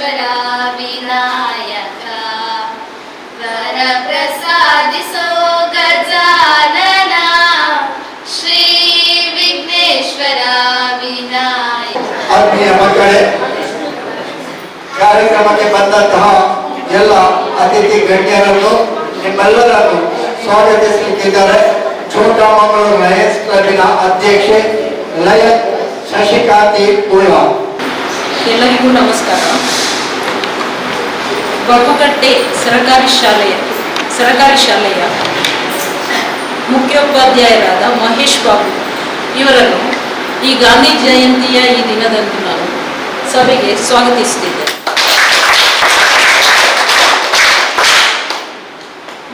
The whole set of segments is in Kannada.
ವಿಘ್ನೇಶ್ವರ ವಿನಾಯಕ ವರಪ್ರಸಾದಿಸೋ ಗಜಾನನ ಶ್ರೀ ವಿಘ್ನೇಶ್ವರ ವಿನಾಯಕ. ಆತ್ಮೀಯ ಮಕ್ಕಳೇ, ಕಾರ್ಯಕ್ರಮಕ್ಕೆ ಬಂದಂತಹ ಎಲ್ಲ ಅತಿಥಿ ಗಣ್ಯರನ್ನು ನಿಮ್ಮೆಲ್ಲರನ್ನು ಸ್ವಾಗತಿಸಲಿಕ್ಕಿದ್ದಾರೆ. ಛೋಟಾಮಂಗಳೂರು ಲಯನ್ಸ್ ಕ್ಲಬ್ಬಿನ ಅಧ್ಯಕ್ಷೆ ಲಯನ್ ಶಶಿಕಾಂತಿ ಉಳ್ಳ. ಎಲ್ಲರಿಗೂ ನಮಸ್ಕಾರ. ಬಬ್ಬುಗಟ್ಟೆ ಸರಕಾರಿ ಶಾಲೆಯ ಮುಖ್ಯೋಪಾಧ್ಯಾಯರಾದ ಮಹೇಶ್ ಬಾಬು ಇವರನ್ನು ಈ ಗಾಂಧಿ ಜಯಂತಿಯ ಈ ದಿನದಂದು ನಾನು ಸಭೆಗೆ ಸ್ವಾಗತಿಸುತ್ತಿದ್ದೆ.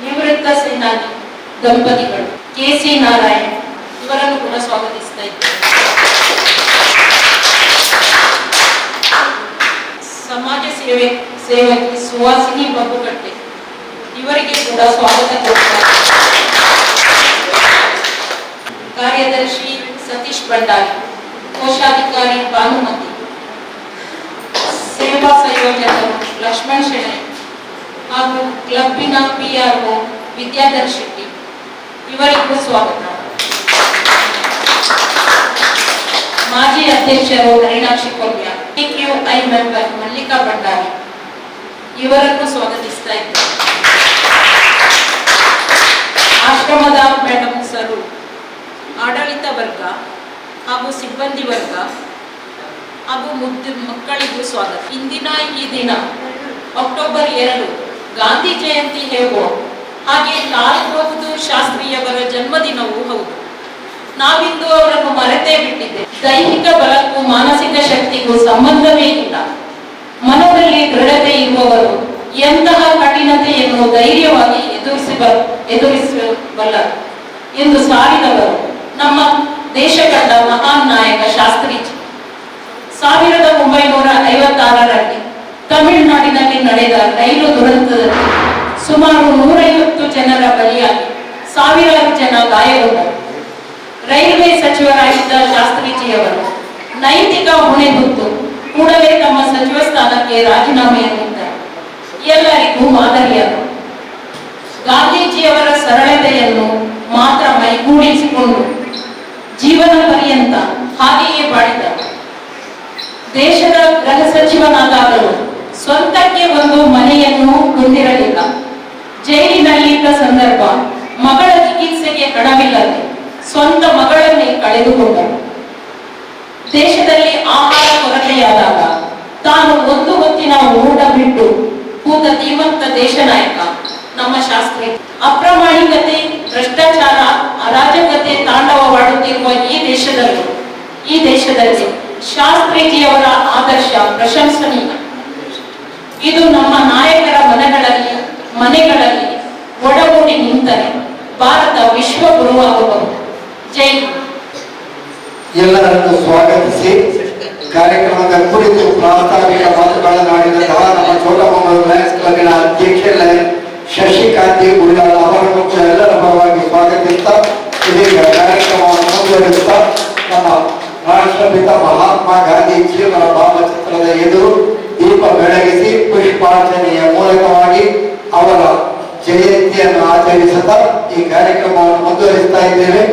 ನಿವೃತ್ತ ಸೇನಾನಿ ದಂಪತಿಗಳು ಕೆ.ಸಿ. ನಾರಾಯಣ್ ಇವರನ್ನು ಕೂಡ ಸ್ವಾಗತಿಸ್ತಾ ಇದ್ದೇನೆ. ಸಮಾಜ ಸೇವಕಿ ಸುವಾಸಿನಿ ಬಬ್ಬುಗಟ್ಟೆ ಇವರಿಗೆ ಕೂಡ ಸ್ವಾಗತ ಕೊಡ್ತಾರೆ. ಕಾರ್ಯದರ್ಶಿ ಸತೀಶ್ ಭಂಡಾರಿ, ಕೋಶಾಧಿಕಾರಿ ಭಾನುಮತಿ, ಸೇವಾ ಸಂಯೋಜಕರು ಲಕ್ಷ್ಮಣ್ ಶೆಣೈ ಹಾಗೂ ಕ್ಲಬ್ಬಿನ PRO ವಿದ್ಯಾಧರ್ ಶೆಟ್ಟಿ ಇವರಿಗೂ ಸ್ವಾಗತ. ಮಾಜಿ ಅಧ್ಯಕ್ಷರು ಹರಿಣಾಕ್ಷಿ ಕೊಲ್ಯ, PQI ಮೆಂಬರ್ ಮಲ್ಲಿಕಾ ಭಂಡಾರಿ ಇವರನ್ನು ಸ್ವಾಗತಿಸ್ತಾ ಇದ್ದಾರೆ. ಆಶ್ರಮದ ಮೇಡಮ್ ಸರು, ಆಡಳಿತ ವರ್ಗ ಹಾಗೂ ಸಿಬ್ಬಂದಿ ವರ್ಗ ಹಾಗೂ ಮಕ್ಕಳಿಗೂ ಸ್ವಾಗತ. ಇಂದಿನ ಈ ದಿನ ಅಕ್ಟೋಬರ್ 2 ಗಾಂಧಿ ಜಯಂತಿ ಹೇಗೋ ಹಾಗೆ ಲಾಲ್ ಬಹದ್ದೂರ್ ಶಾಸ್ತ್ರಿಯವರ ಜನ್ಮದಿನವೂ ಹೌದು. ನಾವಿಂದು ಅವರನ್ನು ಮರೆತೇ ಬಿಟ್ಟಿದ್ದೆ. ದೈಹಿಕ ಬಲಕ್ಕೂ ಮಾನಸಿಕ ಶಕ್ತಿಗೂ ಸಂಬಂಧವೇ ಇಲ್ಲ. ಮನದಲ್ಲಿ ದೃಢತೆ ಇರುವವರು ಎಂತಹ ಕಠಿಣತೆಯನ್ನು ಧೈರ್ಯವಾಗಿ ಎದುರಿಸಬಲ್ಲರು ಎಂದು ಸಾರಿದವರು ನಮ್ಮ ದೇಶ ಕಂಡ ಮಹಾನ್ ನಾಯಕ ಶಾಸ್ತ್ರೀಜಿ. 1956ರಲ್ಲಿ ತಮಿಳುನಾಡಿನಲ್ಲಿ ನಡೆದ ರೈಲು ದುರಂತದಲ್ಲಿ ಸುಮಾರು 150 ಜನರ ಬಲಿಯಾಗಿ ಸಾವಿರಾರು ಜನ ಗಾಯಗೊಂಡರು. ರೈಲ್ವೆ ಸಚಿವರಾಗಿದ್ದ ಶಾಸ್ತ್ರೀಜಿಯವರು ನೈತಿಕ ಹೊಣೆ ಹೊತ್ತು ಕೂಡಲೇ ತಮ್ಮ ಸಚಿವ ಸ್ಥಾನಕ್ಕೆ ರಾಜೀನಾಮೆಯನ್ನಿದ್ದರು. ಎಲ್ಲರಿಗೂ ಮಾದರಿಯಾದರು. ಗಾಂಧೀಜಿಯವರ ಸರಳತೆಯನ್ನು ಮಾತ್ರ ಮೈಗೂಡಿಸಿಕೊಂಡು ಜೀವನ ಪರ್ಯಂತ ಹಾಗೆಯೇ ಬಾಳಿದರು. ದೇಶದ ಗೃಹ ಸಚಿವನಾದಾಗಲೂ ಸ್ವಂತಕ್ಕೆ ಒಂದು ಮನೆಯನ್ನು ಹೊಂದಿರಲಿಲ್ಲ. ಜೈಲಿನಲ್ಲಿದ್ದ ಸಂದರ್ಭ ಮಗಳ ಚಿಕಿತ್ಸೆಗೆ ಹಣವಿಲ್ಲದೆ ಸ್ವಂತ ಮಗಳನ್ನೇ ಕಳೆದುಕೊಂಡರು. ದೇಶದಲ್ಲಿ ಆಹಾರ ಕೊರತೆಯಾದಾಗ ತಾನು ಒಂದು ಹೊತ್ತಿನ ಊಟ ಬಿಟ್ಟು ಕೂತ ಧೀಮಂತ ದೇಶ ನಾಯಕ ನಮ್ಮ ಶಾಸ್ತ್ರಿ. ಅಪ್ರಾಮಾಣಿಕತೆ, ಭ್ರಷ್ಟಾಚಾರ, ಅರಾಜಕತೆ ತಾಂಡವವಾಡುತ್ತಿರುವ ಈ ದೇಶದಲ್ಲಿ ಶಾಸ್ತ್ರೀಜಿಯವರ ಆದರ್ಶ ಪ್ರಶಂಸನೀಯ. ಇದು ನಮ್ಮ ನಾಯಕರ ಮನೆಗಳಲ್ಲಿ ಒಡಗೂಡಿ ನಿಂತರೆ ಭಾರತ ವಿಶ್ವ ಗುರುವಾಗಬಹುದು. ಜೈ. ಎಲ್ಲರನ್ನು ಸ್ವಾಗತಿಸಿ ಕಾರ್ಯಕ್ರಮದ ಕುರಿತು ಪ್ರಾಸ್ತಾವಿಕ ಮಾತುಗಳನ್ನಾಡಿದಂತಹ ನಮ್ಮ ಛೋಟಾಮಂಗಳೂರು ಲಯನ್ಸ್ ಕ್ಲಬ್ಬಿನ ಅಧ್ಯಕ್ಷೆ ಲಯನ್ ಶಶಿಕಾಂತಿ ಉಳ್ಳಾಳ ಅವರನ್ನು ಕೂಡ ಎಲ್ಲರ ಪರವಾಗಿ ಸ್ವಾಗತಿಸ್ತಾ ಇದೀಗ ಕಾರ್ಯಕ್ರಮವನ್ನು ಮುಂದುವರಿಸುತ್ತಾ ನಮ್ಮ ರಾಷ್ಟ್ರಪಿತ ಮಹಾತ್ಮ ಗಾಂಧೀಜಿಯವರ ಭಾವಚಿತ್ರದ ಎದುರು ದೀಪ ಬೆಳಗಿಸಿ ಪುಷ್ಪಾರ್ಚನೆಯ ಮೂಲಕವಾಗಿ ಅವರ ಜಯಂತಿಯನ್ನು ಆಚರಿಸುತ್ತಾ ಈ ಕಾರ್ಯಕ್ರಮವನ್ನು ಮುಂದುವರಿಸ್ತಾ ಇದ್ದೇವೆ.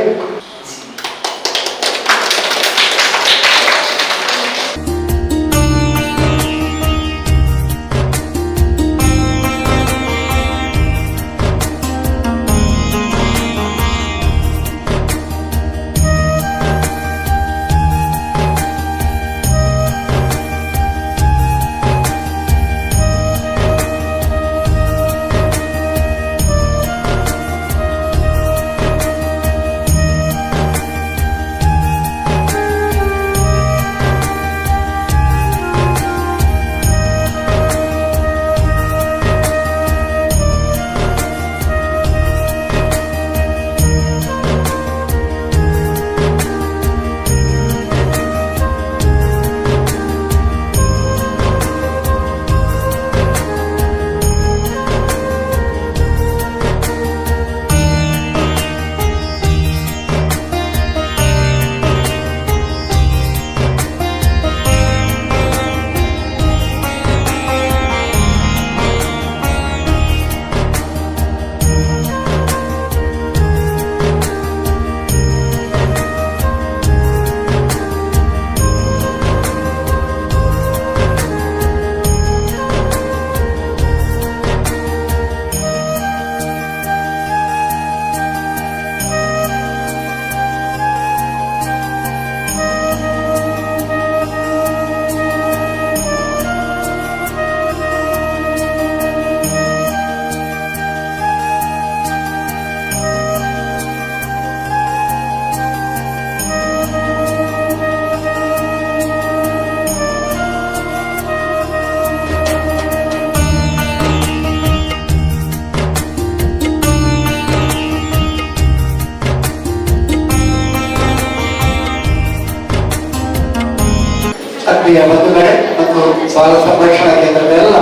ಪ್ರಿಯ ಬಂಧುಗಳೇ ಮತ್ತು ಬಾಲ ಸಂರಕ್ಷಣಾ ಕೇಂದ್ರದ ಎಲ್ಲ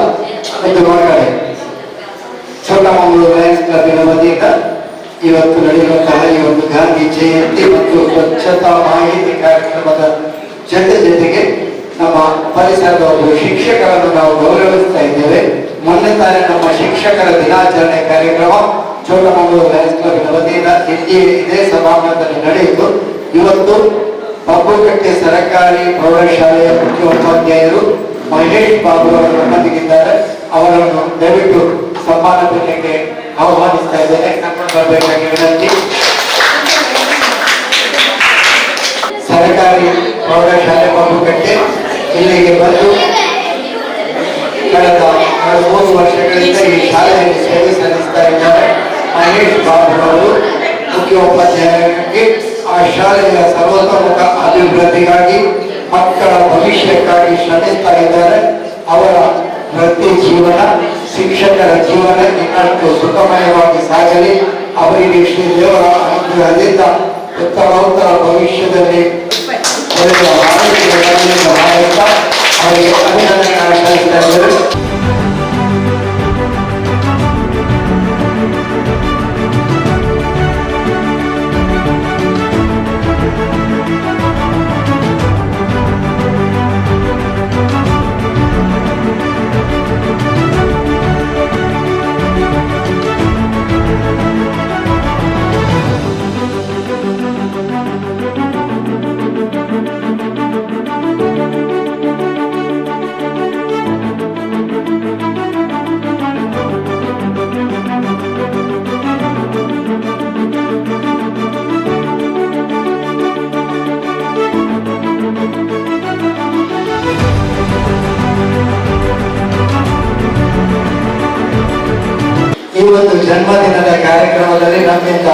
ಬಂಧುಗಳೇ, ಚೋಟಮಂಗಳೂರು ಲಯನ್ಸ್ ಕ್ಲಬ್ಬಿನ ವತಿಯಿಂದ ಇವತ್ತು ನಡೆಯುವಂತಹ ಈ ಒಂದು ಗಾಂಧಿ ಜಯಂತಿ ಮತ್ತು ಸ್ವಚ್ಛತಾ ಮಾಹಿತಿ ಕಾರ್ಯಕ್ರಮದ ಜೊತೆಗೆ ನಮ್ಮ ಪರಿಸರದ ಒಂದು ಶಿಕ್ಷಕರನ್ನು ನಾವು ಗೌರವಿಸ್ತಾ ಇದ್ದೇವೆ. ಮೊನ್ನೆ ತಾನೇ ನಮ್ಮ ಶಿಕ್ಷಕರ ದಿನಾಚರಣೆ ಕಾರ್ಯಕ್ರಮ ಚೋಟಮಂಗಳೂರು ಲಯನ್ಸ್ ಕ್ಲಬ್ಬಿನ ವತಿಯಿಂದ ಇದೇ ಸಭಾಂಗಣದಲ್ಲಿ ನಡೆಯಿತು. ಇವತ್ತು ಬಬ್ಬುಕಟ್ಟೆ ಸರ್ಕಾರಿ ಪ್ರೌಢಶಾಲೆಯ ಮುಖ್ಯೋಪಾಧ್ಯಾಯರು ಮಹೇಶ್ ಬಾಬು ಅವರು ನಮ್ಮೊಂದಿಗಿದ್ದಾರೆ. ಅವರನ್ನು ದಯವಿಟ್ಟು ಸನ್ಮಾನ ಪೀಠಕ್ಕೆ ಆಹ್ವಾನಿಸ್ತಾ ಇದ್ದೇನೆ. ಕರ್ಕೊಂಡು ಬರಬೇಕಾಗಿ ವಿನಂತಿ. ಸರ್ಕಾರಿ ಪ್ರೌಢಶಾಲೆ ಬಬ್ಬುಕಟ್ಟೆ ಇಲ್ಲಿಗೆ ಬಂದು ಕಳೆದ 3 ವರ್ಷಗಳಿಂದ ಈ ಶಾಲೆಯಲ್ಲಿ ಸೇವೆ ಸಲ್ಲಿಸ್ತಾ ಇದ್ದಾರೆ. ಮಹೇಶ್ ಬಾಬು ಅವರು ಮುಖ್ಯೋಪಾಧ್ಯಾಯರಿಗೆ ಆ ಶಾಲೆಯ ಸರ್ವತೋಮುಖ ಅಭಿವೃದ್ಧಿಗಾಗಿ ಮಕ್ಕಳ ಭವಿಷ್ಯಕ್ಕಾಗಿ ಶ್ರಮಿಸ್ತಾ ಇದ್ದಾರೆ. ಅವರ ವೃತ್ತಿ ಜೀವನ, ಶಿಕ್ಷಕರ ಜೀವನ ಇನ್ನಷ್ಟು ಸುಖಮಯವಾಗಿ ಸಾಗಲಿ. ಅವರಿಗೆ ಶ್ರೀ ದೇವರ ಅನುಗ್ರಹದಿಂದ ಉತ್ತರೋತ್ತರ ಭವಿಷ್ಯದಲ್ಲಿ ಒಳ್ಳೆಯ ಆರೋಗ್ಯಗಳನ್ನು ಮಾಡುತ್ತಾ ಅವರಿಗೆ ಅಭಿನಂದನೆ ಸಲ್ಲಿಸ್ತಾ ಇದ್ದಾರೆ. ಈ ಒಂದು ಜನ್ಮದಿನದ ಕಾರ್ಯಕ್ರಮದಲ್ಲಿ ನಮ್ಮಿಂದ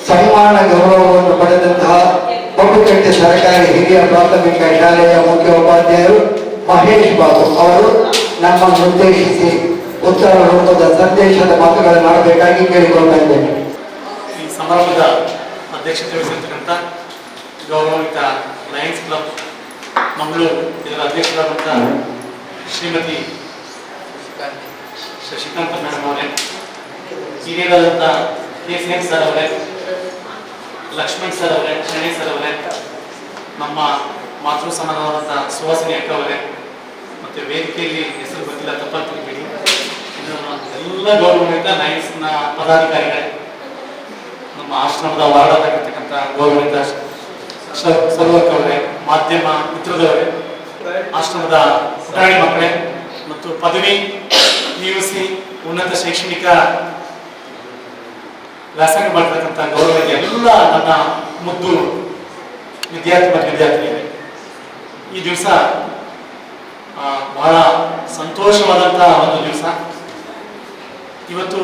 ಸನ್ಮಾನ ಗೌರವವನ್ನು ಪಡೆದಂತಹ ಬಬ್ಬುಕಟ್ಟೆ ಸರ್ಕಾರಿ ಹಿರಿಯ ಪ್ರಾಥಮಿಕ ಶಾಲೆಯ ಮುಖ್ಯೋಪಾಧ್ಯಾಯರು ಮಹೇಶ್ ಬಾಬು ಅವರು ನಮ್ಮನ್ನು ಉದ್ದೇಶಿಸಿ ಉತ್ತರ ರೂಪದ ಸಂದೇಶದ ಮಾತುಗಳನ್ನು ಆಡಬೇಕಾಗಿ ಕೇಳಿಕೊಳ್ತಾ ಇದ್ದೇನೆ. ಈ ಸಮಾರಂಭದ ಅಧ್ಯಕ್ಷತೆ ವಹಿಸಿರ್ತಕ್ಕಂಥ ಗೌರವಿತ ಲಯನ್ಸ್ ಕ್ಲಬ್ ಮಂಗಳೂರು ಇದರ ಅಧ್ಯಕ್ಷರಾದಂಥ ಶ್ರೀಮತಿ ಶಶಿಕಾಂತ್ ಮೇಡಮ್ ಅವರೇ, ಹಿರಿಯರಾದಂಥ KCM ಸರ್ ಅವರೇ, ಲಕ್ಷ್ಮಣ್ ಸರ್ ಅವರೇ, ಶರಣೆ ಸರ್ ಅವರೇ, ನಮ್ಮ ಮಾತೃ ಸಮಾನವಾದಂಥ ಸುಹಾಸಿನಿ ಅಕ್ಕ ಅವರೇ, ಮತ್ತು ವೇದಿಕೆಯಲ್ಲಿ ಹೆಸರು ಗೊತ್ತಿಲ್ಲ ತಪ್ಪಾಗಿ ತಿಳ್ಬೇಡಿ, ಎಲ್ಲ ಗೌರವಿತ ಲಯನ್ಸ್ನ ಪದಾಧಿಕಾರಿಗಳೇ, ನಮ್ಮ ಆಶ್ರಮದ ವಾರ್ಡಾಗಿರ್ತಕ್ಕಂಥ ಗೌರವಿತ ಸರ್ವರ್ಕ್ ಅವರೇ, ಮಾಧ್ಯಮ ಮಿತ್ರದವರೇ, ಆಶ್ರಮದ ಪುಟಾಣಿ ಮಕ್ಕಳೇ ಮತ್ತು ಪದವಿ PUC ಉನ್ನತ ಶೈಕ್ಷಣಿಕ ವ್ಯಾಸಂಗ ಮಾಡ್ತಕ್ಕಂಥ ಗೌರವದ ಎಲ್ಲ ನನ್ನ ಮುದ್ದು ವಿದ್ಯಾರ್ಥಿ ಮತ್ತು ವಿದ್ಯಾರ್ಥಿನಿಯರೇ, ಈ ದಿವಸ ಬಹಳ ಸಂತೋಷವಾದಂತಹ ಒಂದು ದಿವಸ. ಇವತ್ತು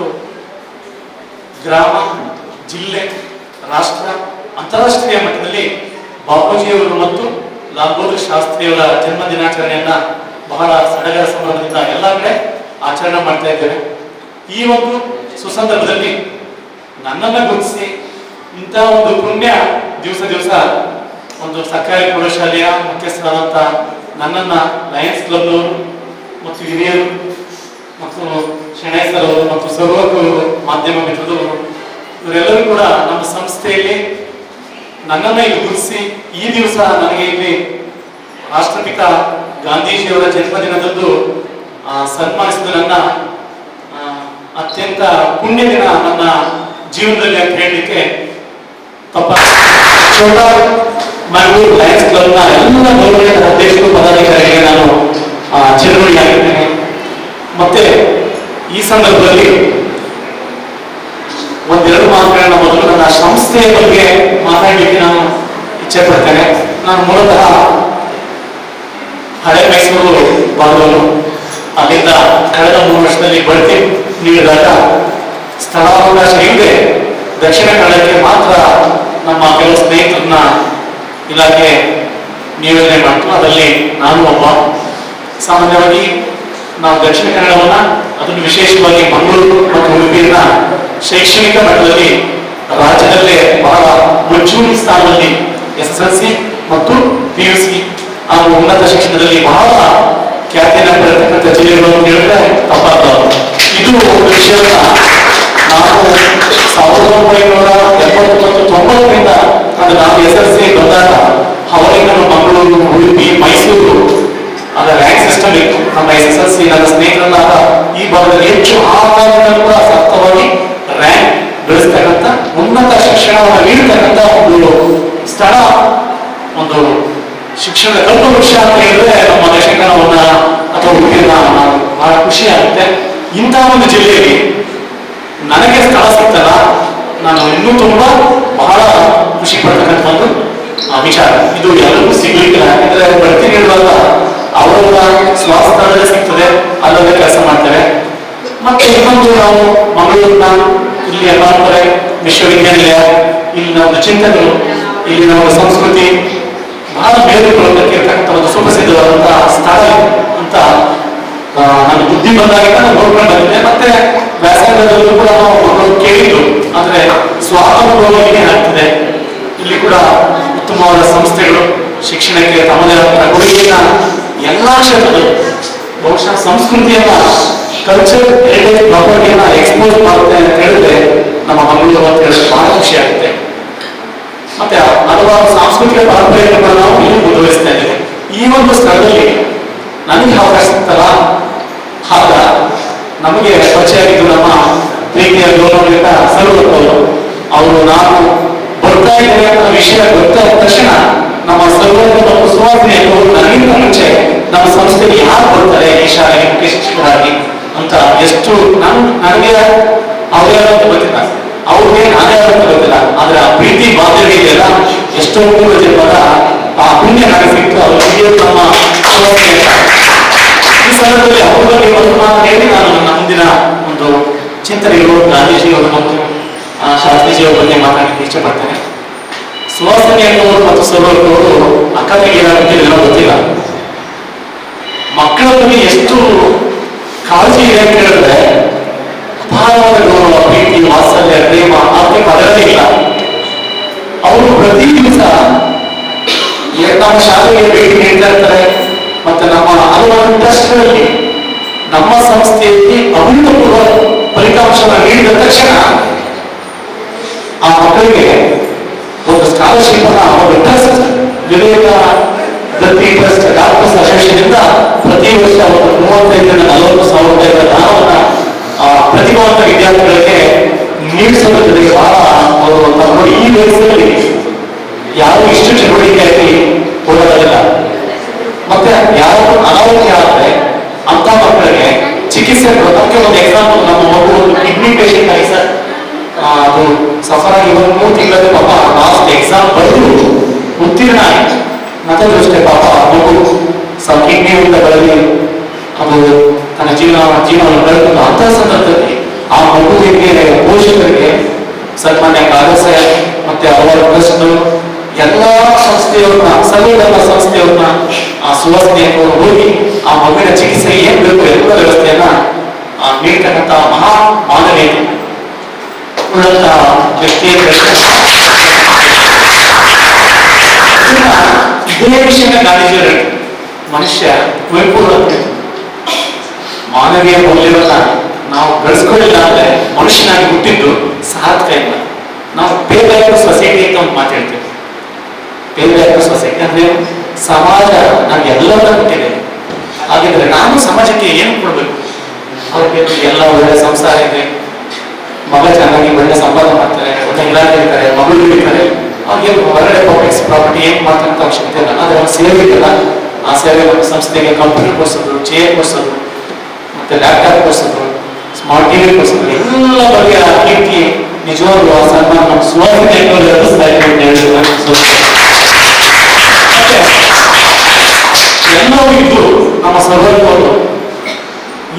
ಗ್ರಾಮ, ಜಿಲ್ಲೆ, ರಾಷ್ಟ್ರ, ಅಂತಾರಾಷ್ಟ್ರೀಯ ಮಟ್ಟದಲ್ಲಿ ಬಾಪೂಜಿಯವರು ಮತ್ತು ಲಾಲ್ ಬಹದ್ದೂರ್ ಶಾಸ್ತ್ರಿಯವರ ಜನ್ಮ ದಿನಾಚರಣೆಯನ್ನ ಬಹಳ ಸಡಗರ ಸಂಭ್ರಮದಿಂದ ಎಲ್ಲ ಕಡೆ ಆಚರಣೆ ಮಾಡ್ತಾ ಇದ್ದೇವೆ. ಈ ಒಂದು ಸುಸಂದರ್ಭದಲ್ಲಿ ನನ್ನನ್ನು ಗುರುತಿಸಿ ಇಂತಹ ಒಂದು ಪುಣ್ಯ ದಿವಸ ಒಂದು ಸರ್ಕಾರಿ ಪ್ರೌಢಶಾಲೆಯ ಮುಖ್ಯಸ್ಥರಾದಂಥ ನನ್ನನ್ನ ಲಯನ್ಸ್ ಕ್ಲಬ್ನವರು ಮತ್ತು ಹಿರಿಯರು ಮತ್ತು ಶೆಣೈ ಸರ್ ಅವರು ಮತ್ತು ಸರ್ವರ್ಕ್ ಅವರು, ಮಾಧ್ಯಮ ಮಿತ್ರದವರು, ಇವರೆಲ್ಲರೂ ಕೂಡ ನಮ್ಮ ಸಂಸ್ಥೆಯಲ್ಲಿ ನನ್ನನ್ನು ಇಲ್ಲಿ ಗುರುತಿಸಿ ಈ ದಿವಸ ನನಗೆ ಇಲ್ಲಿ ರಾಷ್ಟ್ರಪಿತ ಗಾಂಧೀಜಿಯವರ ಜನ್ಮದಿನದಂದು ಸನ್ಮಾನಿಸಿದ ನನ್ನ ಅತ್ಯಂತ ಪುಣ್ಯ ದಿನ ನನ್ನ ಜೀವನದಲ್ಲಿ ಅಂತ ಹೇಳಲಿಕ್ಕೆ ತಪ್ಪ. ಮಂಗಳೂರು ಲಯನ್ಸ್ ಕ್ಲಬ್ನ ಎಲ್ಲ ಗೌರವಿತ ಅಧ್ಯಕ್ಷರು ಪದಾಧಿಕಾರಿಗಳಿಗೆ ನಾನು ಚಿರಋಣಿಯಾಗಿದ್ದೇನೆ. ಮತ್ತೆ ಈ ಸಂದರ್ಭದಲ್ಲಿ ಒಂದೆರಡು ಮಾತುಗಳನ್ನ ಮೊದಲು ನನ್ನ ಸಂಸ್ಥೆಯ ಬಗ್ಗೆ ಮಾತಾಡಲಿಕ್ಕೆ ನಾನು ಇಚ್ಛೆ ಪಡ್ತೇನೆ. ನಾನು ಮೂಲತಃ ಹಳೆ ಮೈಸೂರು ಭಾಗದವರು. ಅಲ್ಲಿಂದ ಕಳೆದ 3 ವರ್ಷದಲ್ಲಿ ಬಡ್ತಿ ನೀಡಿದಾಗ ಸ್ಥಳಾವಕಾಶ ಇಲ್ಲದೆ ದಕ್ಷಿಣ ಕನ್ನಡಕ್ಕೆ ಮಾತ್ರ ನಮ್ಮ ಕೆಲವು ಸ್ನೇಹಿತರನ್ನ ಇಲಾಖೆ ನಿಯೋಜನೆ ಮಾಡಿತು. ಅದರಲ್ಲಿ ನಾನು ಒಬ್ಬ. ಸಾಮಾನ್ಯವಾಗಿ ನಾವು ದಕ್ಷಿಣ ಕನ್ನಡವನ್ನ, ಅದನ್ನು ವಿಶೇಷವಾಗಿ ಮಂಗಳೂರು ಮತ್ತು ಉಡುಪಿಯನ್ನ ಶೈಕ್ಷಣಿಕ ಮಟ್ಟದಲ್ಲಿ ರಾಜ್ಯದಲ್ಲೇ ಬಹಳ ಮುಂಚೂಣಿ ಸ್ಥಾನದಲ್ಲಿ SSLC ಮತ್ತು PUC ಹಾಗೂ ಉನ್ನತ ಶಿಕ್ಷಣದಲ್ಲಿ ಬಹಳ ಖ್ಯಾತಿಯನ್ನು ಪಡೆದಿರ್ತಕ್ಕಂಥ ಜಿಲ್ಲೆಗಳು ಅಂತ ಹೇಳಿದ್ರೆ ತಪ್ಪಾಗಲ್ಲ. ಇದು ಒಂದು ವಿಷಯವನ್ನ ನಾವು 1989-90ರಿಂದ ಅಂದ್ರೆ ನಾವು SSLC ಬಂದಾಗ ಅವರಿಗೆ ಮಂಗಳೂರು, ಉಡುಪಿ, ಮೈಸೂರು ಅದರ ರ್ಯಾಂಕ್ ಸಿಸ್ಟಮ್ ಇತ್ತು. ನಮ್ಮ SSLC ನನ್ನ ಸ್ನೇಹಿತರನ್ನಾದ ಈ ಭಾಗದಲ್ಲಿ ಹೆಚ್ಚು ಆಧಾರದಲ್ಲಿ ಕೂಡ ಸಕ್ತವಾಗಿ ರ್ಯಾಂಕ್ ಬೆಳೆಸ್ತಕ್ಕಂಥ ಉನ್ನತ ಶಿಕ್ಷಣವನ್ನು ನೀಡತಕ್ಕಂಥ ಒಂದು ಸ್ಥಳ, ಒಂದು ಶಿಕ್ಷಣದ ಕಲ್ಪವೃಕ್ಷ ಅಂತ ಹೇಳಿದ್ರೆ ನಮ್ಮ ದಕ್ಷಿಣವನ್ನ ಅಥವಾ ಉಡುಪಿಯನ್ನ ಬಹಳ ಖುಷಿ ಆಗುತ್ತೆ. ಇಂತಹ ಒಂದು ಜಿಲ್ಲೆಯಲ್ಲಿ ನನಗೆ ಸ್ಥಳ ಸಿಗ್ತಲ್ಲ, ನಾನು ಇನ್ನೂ ತುಂಬಾ ಬಹಳ ಖುಷಿ ಪಡ್ತಕ್ಕಂಥ ಒಂದು ವಿಚಾರ. ಇದು ಎಲ್ಲರಿಗೂ ಸಿಗ್ಲಿಕ್ಕಿಲ್ಲ. ಯಾಕಂದ್ರೆ ಬಡ್ತಿ ನೀಡುವಾಗ ಅವರ ಸ್ವಸ್ಥಳದಲ್ಲಿ ಸಿಗ್ತದೆ, ಅಲ್ಲದೆ ಕೆಲಸ ಮಾಡ್ತಾರೆ. ಮತ್ತೆ ಇನ್ನೊಂದು ನಾವು ಮಂಗಳೂರಿನ ಇಲ್ಲಿ ಎಲ್ಲಾಂತರೆ ವಿಶ್ವವಿದ್ಯಾನಿಲಯ, ಇಲ್ಲಿ ನಮ್ಮ ಚಿಂತನೆಗಳು, ಇಲ್ಲಿ ನಮ್ಮ ಸಂಸ್ಕೃತಿ ಬಹಳ ಬೇರೆತಕ್ಕಂಥ ಒಂದು ಸುಪ್ರಸಿದ್ಧವಾದಂತಹ ಸ್ಥಳ ಅಂತ ನನ್ನ ಬುದ್ಧಿ ಬಂದಾಗ ನಾನು ನೋಡ್ಕೊಂಡು ಬಂದಿದ್ದೆ. ಮತ್ತೆ ವ್ಯಾಸಂಗದಲ್ಲೂ ಕೂಡ ನಾವು ಕೇಳಿದ್ದು ಅಂದ್ರೆ ಸ್ವಾತಂತ್ರ್ಯ ಏನಾಗ್ತದೆ, ಇಲ್ಲಿ ಕೂಡ ಉತ್ತಮವಾದ ಸಂಸ್ಥೆಗಳು ಶಿಕ್ಷಣಕ್ಕೆ ತಮ್ಮದೇ ಆದ ಕೊಡುಗೆಯನ್ನ ಎಲ್ಲಾ ಕ್ಷೇತ್ರದಲ್ಲೂ ಬಹುಶಃ ಸಂಸ್ಕೃತಿಯನ್ನ ಕಲ್ಚರ್ ಹೆರಿಟೇಜ್ ಪ್ರಾಪರ್ಟಿಯನ್ನ ಎಕ್ಸ್ಪೋಸ್ ಮಾಡುತ್ತೆ ಅಂತ ಹೇಳಿದ್ರೆ ನಮ್ಮ ಮಂಗಳೂರು ಅಂತ ಹೇಳಿದ್ರೆ ಬಹಳ ಖುಷಿ ಆಗುತ್ತೆ. ಮತ್ತೆ ಹಲವಾರು ಸಾಂಸ್ಕೃತಿಕ ಪರಂಪರೆಯನ್ನು ನಾವು ಇಲ್ಲಿ ಮುಂದುವರಿಸ್ತಾ ಇದ್ದೇವೆ. ಈ ಒಂದು ಸ್ಥಳದಲ್ಲಿ ನನಗೆ ಅವಕಾಶ ಸಿಗ್ತಲ್ಲ, ಆಗ ನಮಗೆ ಪರಿಚಯ ಆಗಿದ್ದು ನಮ್ಮ ಪ್ರೀತಿಯ ಗೌರವಾನ್ವಿತ ಸರ್ವರ್ಗಳು ಅವರು ನಾನು ಬರ್ತಾ ಇದ್ದೇನೆ ಅನ್ನೋ ವಿಷಯ ಗೊತ್ತಾದ ತಕ್ಷಣ ನಮ್ಮ ಸರ್ವರ್ಗ ಮತ್ತು ಸುವಾಸನೆ ನನಗಿಂತ ಮುಂಚೆ ನಮ್ಮ ಸಂಸ್ಥೆಗೆ ಯಾರು ಬರ್ತಾರೆ ಈ ಶಾಲೆಗೆ ಮುಖ್ಯ ಶಿಕ್ಷಕರಾಗಿ ಅಂತ ಎಷ್ಟು ನನಗೆ ಅವರೇ ಅಂತ ಗೊತ್ತಿಲ್ಲ, ಅವ್ರಿಗೆ ನಾನೇ ಅಂತ ಗೊತ್ತಿಲ್ಲ. ಆದ್ರೆ ಆ ಪ್ರೀತಿ ಬಾಂಧವ್ಯ ಇದೆಯಲ್ಲ, ಎಷ್ಟೋ ಪೂರ್ವ ಜನ್ಮದ ಆ ಪುಣ್ಯ ನನಗೆ ಸಿಕ್ತು. ಅವರಿಗೆ ನಮ್ಮ ಈ ಸಂದರ್ಭದಲ್ಲಿ ಅವ್ರ ಬಗ್ಗೆ ಒಂದು ಮಾತು ಹೇಳಿ ನಾನು ನನ್ನ ಮುಂದಿನ ಒಂದು ಚಿಂತನೆಗಳು ಗಾಂಧೀಜಿಯವರು ಮತ್ತು ಶಾಸ್ತ್ರೀಜಿಯವರ ಬಗ್ಗೆ ಮಾತಾಡಲಿಕ್ಕೆ ಇಷ್ಟಪಡ್ತೇನೆ. ಸುವಾಸನೆ ಅನ್ನೋರು ಮತ್ತು ಸರ್ವರ್ಗವರು ಅಕ್ಕ ತಂಗಿಯರಾಗಿಲ್ಲ ಗೊತ್ತಿಲ್ಲ. ಮಕ್ಕಳ ಬಗ್ಗೆ ಎಷ್ಟು ಕಾಳಜಿ ಇದೆ ಅಂತ ಹೇಳಿದ್ರೆ ಅಪಾರವಾದ ಗೌರವ, ಪ್ರೀತಿ, ವಾತ್ಸಲ್ಯ, ಪ್ರೇಮ ಅದಕ್ಕೆ ಪದರೇ ಇಲ್ಲ. ಅವರು ಪ್ರತಿ ದಿವಸ ನಮ್ಮ ಶಾಲೆಗೆ ಭೇಟಿ ನೀಡ್ತಾ ಇರ್ತಾರೆ. ಮತ್ತೆ ನಮ್ಮ ಹಲವಾರು ಟ್ರಸ್ಟ್ಗಳಲ್ಲಿ ನಮ್ಮ ಸಂಸ್ಥೆಯಲ್ಲಿ ಅಭೂತಪೂರ್ವ ಫಲಿತಾಂಶವನ್ನು ನೀಡಿದ ತಕ್ಷಣ ಆ ಮಕ್ಕಳಿಗೆ ಒಂದು ಸ್ಕಾಲರ್ಶಿಪ್ ಅನ್ನ ಒಂದು ಟ್ರಸ್ಟ್, ವಿವೇಕ ದತ್ತಿ ಟ್ರಸ್ಟ್ ಡಾಕ್ಟರ್ಸ್ ಅಸೋಸಿಯೇಷನ್ ಇಂದ ಪ್ರತಿ ವರ್ಷ ಒಂದು 35,000-40,000 ಹಣವನ್ನ ಪ್ರತಿಭಾವಂತ ವಿದ್ಯಾರ್ಥಿಗಳಿಗೆ ನೀಡಿಸೋದ್ರ ಜೊತೆಗೆ ಬಹಳ ಅವರು ನೋಡಿ ಈ ವಯಸ್ಸಲ್ಲಿ ಯಾರು ಇಷ್ಟು ಚಟುವಟಿಕೆಯಾಗಿ ಓಡಾಡೋದಿಲ್ಲ. ಮತ್ತೆ ಯಾರು ಅನಾರೋಗ್ಯ ಆದ್ರೆ ಅಂತ ಮಕ್ಕಳಿಗೆ ಚಿಕಿತ್ಸೆ ಅದಕ್ಕೆ ಒಂದು ಎಕ್ಸಾಂಪಲ್, ನಮ್ಮ ಮಗು ಕಿಡ್ನಿ ಪೇಷಂಟ್ ಆಗಿ ಸರ್ ಅದು ಸಫರ್ ಆಗಿ 3 ತಿಂಗಳಲ್ಲಿ ಪಾಪ ಲಾಸ್ಟ್ ಎಕ್ಸಾಮ್ ಬರೆದು ಉತ್ತೀರ್ಣ ಆಗಿ ಮತ್ತೆ ಅಷ್ಟೇ ಪಾಪ ಮಗು ಕಿಡ್ನಿ ಅಂತ ಬೆಳೆದಿ ಅದು ತನ್ನ ಜೀವನವನ್ನು ಕಳೆದು ಅಂತಹ ಸಂದರ್ಭದಲ್ಲಿ ಆ ಮಗುವಿಗೆ ಪೋಷಕರಿಗೆ ಸನ್ಮಾನ್ಯ ಕಾಗಸೆ ಮತ್ತೆ ಅವರ ಟ್ರಸ್ಟ್ ಎಲ್ಲಾ ಸಂಸ್ಥೆಯವ್ರನ್ನ ಸರ್ವಧರ್ಮ ಸಂಸ್ಥೆಯವ್ರನ್ನ ಆ ಸುವಾಸನೆಯನ್ನು ಹೋಗಿ ಆ ಮಗುವಿನ ಚಿಕಿತ್ಸೆ ಏನ್ ಬೇಕು ಎಲ್ಲ ವ್ಯವಸ್ಥೆಯನ್ನ ನೀಡ್ತಕ್ಕಂಥ ಮಹಾ ಮಾನವೀಯತೆ ಉಳ್ಳಂತ ವ್ಯಕ್ತಿಯ ಇದೇ ವಿಷಯನ ಗಾಂಧೀಜಿಯವರು ಮನುಷ್ಯ ಕುವೆಂಪು ಮಾನವೀಯ ಮೌಲ್ಯವನ್ನ ನಾವು ಬೆಳೆಸ್ಕೊಳ್ಳಿಲ್ಲ ಅಂದ್ರೆ ಮನುಷ್ಯನಾಗಿ ಹುಟ್ಟಿದ್ದು ಸಾರ್ಥಕ ಇಲ್ಲ. ನಾವು ಪೇಬ್ಯಾಕ್ ಸೊಸೈಟಿ ಅಂತ ಒಂದು ಮಾತಾಡ್ತೇವೆ. ಪೇಬ್ಯಾಕ್ ಸೊಸೈಟಿ ಅಂದ್ರೆ ಸಮಾಜ ನಮ್ಗೆ ಎಲ್ಲವನ್ನ ಕೊಟ್ಟಿದೆ. ಹಾಗಿದ್ರೆ ನಾನು ಸಮಾಜಕ್ಕೆ ಏನು ಕೊಡ್ಬೇಕು? ಅವ್ರಿಗೆ ಎಲ್ಲ ಒಳ್ಳೆ ಸಂಸಾರ ಇದೆ, ಮಗ ಚೆನ್ನಾಗಿ ಒಳ್ಳೆ ಸಂಪಾದನೆ ಮಾಡ್ತಾರೆ, ಒಳ್ಳೆ ಇಲಾಖೆ ಇರ್ತಾರೆ, ಮಗಳು ಇರ್ತಾರೆ, ಅವ್ರಿಗೆ ಹೊರಗಡೆ ಪಬ್ಲಿಕ್ ಪ್ರಾಪರ್ಟಿ ಏನ್ ಮಾಡ್ತಕ್ಕಂಥ ಅವಶ್ಯಕತೆ ಇಲ್ಲ. ಆದ್ರೆ ಒಂದು ಸೇವೆ ಇದೆಯಲ್ಲ, ಆ ಸೇವೆ ನಮ್ಮ ಸಂಸ್ಥೆಗೆ ಕಂಪ್ಯೂಟರ್ ಕೊಡ್ಸೋದು, ಚೇರ್ ಕೊಡ್ಸೋದು, ಮತ್ತೆ ಲ್ಯಾಪ್ಟಾಪ್ ಕೊಡ್ಸೋದು, ಸ್ಮಾರ್ಟ್ ಟಿವಿ ಕೊಡ್ಸೋದು, ಎಲ್ಲ ಬಗೆಯ ಕೀರ್ತಿ ನಿಜವಾಗ್ಲೂ ಆ ಸನ್ಮಾನ ನಮ್ಮ ಸುವಾಸನೆ ಎಲ್ಲವೂ ಇದ್ದು ನಮ್ಮ ಸರ್ವರ್ಗವರು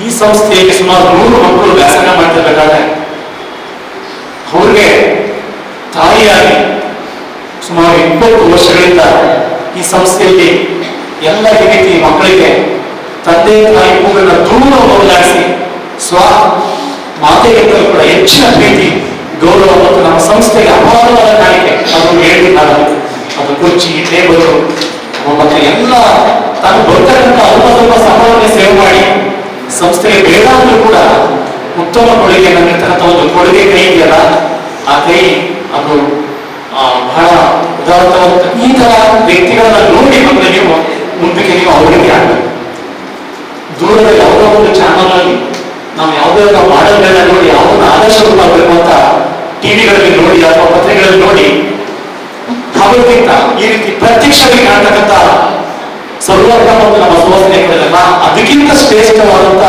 ಈ ಸಂಸ್ಥೆಯಲ್ಲಿ ಸುಮಾರು 100 ಮಕ್ಕಳು ವ್ಯಾಸಂಗ ಮಾಡ್ತಿರ್ಬೇಕಾದ್ರೆ ಅವ್ರಿಗೆ ತಾಯಿಯಾಗಿ ಸುಮಾರು 20 ವರ್ಷಗಳಿಂದ ಈ ಸಂಸ್ಥೆಯಲ್ಲಿ ಎಲ್ಲ ರೀತಿ ಮಕ್ಕಳಿಗೆ ತಂದೆ ತಾಯಿ ಕೂಗನ್ನ ದೂರ ಹೋಗಲಾಡಿಸಿ ಮಾತೆಗಿಂತಲೂ ಕೂಡ ಹೆಚ್ಚಿನ ಪ್ರೀತಿ, ಗೌರವ ಮತ್ತು ನಮ್ಮ ಸಂಸ್ಥೆಗೆ ಅಪಾರವಾದ ಕಾಣಿಕೆ ಅದು ಹೇಳಿದಾಗ ಅದು ಕುರ್ಚಿ, ಟೇಬಲ್ ಮತ್ತೆ ಎಲ್ಲ ತಾನು ಬರ್ತಕ್ಕಂಥ ಅಲ್ಪ ಸ್ವಲ್ಪ ಸಂಬಳವನ್ನು ಸೇವ್ ಮಾಡಿ ಸಂಸ್ಥೆಗೆ ಬೇಡ ಅಂದ್ರೂ ಕೂಡ ಉತ್ತಮ ಕೊಡುಗೆ ನಲ್ಲಿರ್ತಕ್ಕಂಥ ಒಂದು ಕೊಡುಗೆ ಕೈ ಇದೆಯಲ್ಲ, ಆ ಕೈ ಅದು ಬಹಳ ಉದಾಹರಣೆ. ಈ ತರ ವ್ಯಕ್ತಿಗಳನ್ನ ನೋಡಿ ಬಂದ್ರೆ ನೀವು ಮುಂದಕ್ಕೆ ನೀವು ಅವರಿಗೆ ಆಗಬೇಕು. ದೂರದ ಯಾವುದೋ ಒಂದು ಚಾನಲ್ ಅಲ್ಲಿ ನಾವು ಯಾವುದೋ ಮಾಡಲ್ಗಳನ್ನ ನೋಡಿ ಯಾವುದನ್ನ ಆದರ್ಶ ಮಾಡಬೇಕು ಅಂತ ಟಿವಿಗಳಲ್ಲಿ ನೋಡಿ ಅಥವಾ ಪತ್ರಿಕೆಗಳಲ್ಲಿ ನೋಡಿ ಅದಕ್ಕಿಂತ ಈ ರೀತಿ ಪ್ರತ್ಯಕ್ಷವಾಗಿ ಕಾಣ್ತಕ್ಕಂಥ ಸರ್ವರ್ಗ ಮತ್ತು ನಮ್ಮ ಸುವಾಸನೆಗಳನ್ನ ಅದಕ್ಕಿಂತ ಶ್ರೇಷ್ಠವಾದಂತ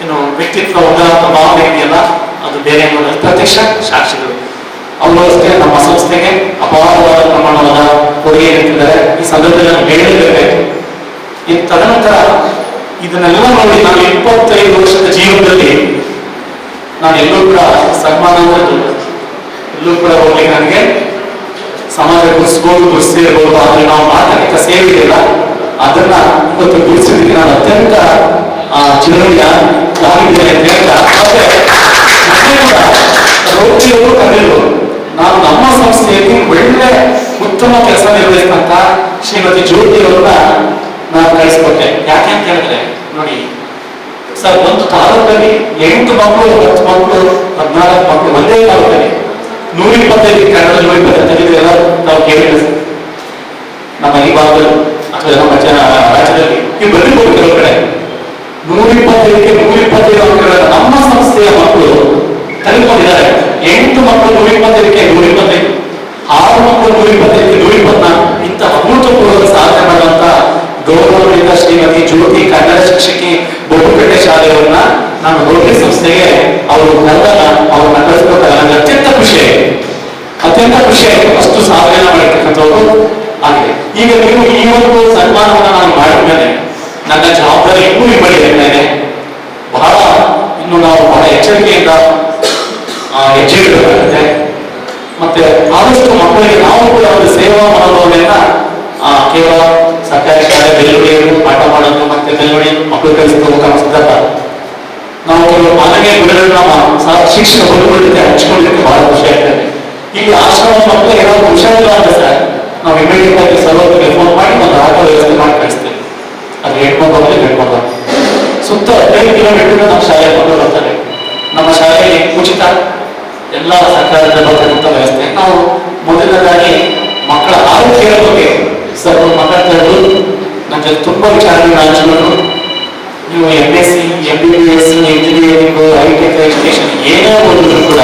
ಏನು ವ್ಯಕ್ತಿತ್ವ ಹೊಂದಿರುವಂತ ಭಾವನೆ ಇದೆಯಲ್ಲ, ಅದು ಬೇರೆ ಪ್ರತ್ಯಕ್ಷ ಸಾಕ್ಷಿಗಳು. ಅವರು ಅಷ್ಟೇ ನಮ್ಮ ಸಂಸ್ಥೆಗೆ ಅಪಾರವಾದ ಪ್ರಮಾಣವಾದ ಕೊಡುಗೆ ನೀಡುತ್ತಿದ್ದಾರೆ. ಈ ಸಂದರ್ಭದಲ್ಲಿ ನಾವು ಹೇಳಲೇಬೇಕು. ಈ ತದನಂತರ ಇದನ್ನೆಲ್ಲ ನೋಡಿ ನಾನು 25 ವರ್ಷದ ಜೀವನದಲ್ಲಿ ನಾನು ಎಲ್ಲೂ ಕೂಡ ಸನ್ಮಾನ ಎಲ್ಲೂ ಕೂಡ ಹೋಗ್ಲಿಕ್ಕೆ ನನಗೆ ಸಮಾಜ ಗುರುಸಿರ್ಬೋದು, ಆದ್ರೆ ನಾವು ಮಾಡತಕ್ಕಂಥ ಸೇವೆ ಇದೆಯಲ್ಲ ಅದನ್ನ ಇವತ್ತು ಗುರುಸಿದ್ದಕ್ಕೆ ನಾನು ಅತ್ಯಂತ ಚಿರಋಣಿಯಾಗಿದ್ದೇನೆ ಅಂತ ಹೇಳ್ತಾ, ರೋಗಿಯವರು ಕರೆಯಲು ನಾನು ನಮ್ಮ ಸಂಸ್ಥೆಯಲ್ಲಿ ಒಳ್ಳೆ ಉತ್ತಮ ಕೆಲಸ ನಿರ್ವಹಿಸಿದಂತ ಶ್ರೀಮತಿ ಜ್ಯೋತಿ ಅವರನ್ನ ನಾನು ಕಳಿಸ್ಕೊಟ್ಟೆ. ಯಾಕೆ ಅಂತ ಹೇಳಿದ್ರೆ ನೋಡಿ ಸರ್, ಒಂದು ತಾಲೂಕಲ್ಲಿ 8 ಮಕ್ಕಳು 10 ಮಕ್ಕಳು 14 ಮಕ್ಕಳು ಒಂದೇ ತಾಲೂಕಲ್ಲಿ 125 ಕನ್ನಡ 125 ತೆಗೆದು ಎಲ್ಲ ನಾವು ಕೇಳಿದ್ರೆ ನಮ್ಮ ಈ ಭಾಗದಲ್ಲಿ ಅಥವಾ ನಮ್ಮ ರಾಜ್ಯದಲ್ಲಿ ಈ ಬರಬಹುದು ಕೆಲವು ಕಡೆ 125ಕ್ಕೆ 125 ಅಂಕಗಳನ್ನು ನಮ್ಮ ಸಂಸ್ಥೆಯ ಮಕ್ಕಳು ತೆಗೆದುಕೊಂಡಿದ್ದಾರೆ. 8 ಮಕ್ಕಳು 125ಕ್ಕೆ 125, 6 ಮಕ್ಕಳು 125ಕ್ಕೆ 124. ಇಂಥ ಅಭೂತಪೂರ್ವ ಸಾಧನೆ ಮಾಡುವಂತ ಗೌರವದಿಂದ ಶ್ರೀಮತಿ ಜ್ಯೋತಿ ಕನ್ನಡ ಶಿಕ್ಷಕಿ ಬಹುಪೇಟೆ ಶಾಲೆಯವರನ್ನ ನಾನು ರೋಟರಿ ಸಂಸ್ಥೆಗೆ ಅವರು ಅವ್ರನ್ನ ಕಳಿಸ್ಕೊಟ್ಟಾಗ ನನಗೆ ಅತ್ಯಂತ ಖುಷಿ ಆಯಿತು. ಅಷ್ಟು ಸಾಧನೆ ಮಾಡಿರ್ತಕ್ಕಂಥವ್ರು ಆಗಿದೆ. ಈಗ ನೀವು ಈ ಒಂದು ಸನ್ಮಾನವನ್ನ ನಾನು ಮಾಡಿದ ಮೇಲೆ ನನ್ನ ಜವಾಬ್ದಾರಿ ಇನ್ನೂ ಇಬ್ಬರಿದ್ದೇನೆ. ಇನ್ನು ನಾವು ಬಹಳ ಎಚ್ಚರಿಕೆಯಿಂದ ಹೆಜ್ಜೆ ಇಡಬೇಕಾಗುತ್ತೆ. ಮತ್ತೆ ಆದಷ್ಟು ಮಕ್ಕಳಿಗೆ ನಾವು ಕೂಡ ಒಂದು ಸೇವಾ ಮನೋಭಾವನೆಯನ್ನ ಕೇವಲ ಸರ್ಕಾರಿ ಶಾಲೆ ಬೆಳವಣಿಗೆ ಪಾಠ ಮಾಡೋದು ಮತ್ತೆ ಬೆಳವಣಿಗೆ ಮಕ್ಕಳು ಕಲಿಸಿದ ಸಂದರ್ಭ ನಾವು ಕೆಲವು ಮಾನವೀಯ ಗುಣಗಳನ್ನ ನಮ್ಮ ಶಿಕ್ಷಕ ಬಂಧುಗಳ ಜೊತೆ ಹಂಚಿಕೊಳ್ಳಲಿಕ್ಕೆ ಬಹಳ ಖುಷಿ ಆಗ್ತದೆ. ಇಲ್ಲಿ ಆಶ್ರಮ ಮಕ್ಕಳು ಏನಾದ್ರು ಹುಷಾರಿಲ್ಲ ಅಂದ್ರೆ ಸರ್, ನಾವು ಇಮಿಡಿಯೇಟ್ ಆಗಿ ಸರ್ವರ್ಗೆ ಫೋನ್ ಮಾಡಿ ಒಂದು ಆಟೋ ವ್ಯವಸ್ಥೆ ಮಾಡಿ ಕಳಿಸ್ತೇವೆ. ಅದು ಹೇಳ್ಕೊಂಡು ಸುತ್ತ 15 ಕಿಲೋಮೀಟರ್ ನಮ್ಮ ಶಾಲೆ ಬಂದು ಬರ್ತಾರೆ. ನಮ್ಮ ಶಾಲೆಯಲ್ಲಿ ಉಚಿತ ಎಲ್ಲ ಸರ್ಕಾರದ ಬರ್ತಕ್ಕಂಥ ವ್ಯವಸ್ಥೆ. ನಾವು ಮೊದಲನೇದಾಗಿ ಮಕ್ಕಳ ಆರೋಗ್ಯದ ಬಗ್ಗೆ ಸರ್ ಮಾತಾಡ್ತಾ ಇರೋದು ನನ್ನ ಜೊತೆ ತುಂಬಾ ವಿಚಾರಗಳನ್ನ ಹಂಚಿಕೊಂಡು, ನೀವು MSc MBBS engineering ITI education ಏನೇ ಓದಿದ್ರು ಕೂಡ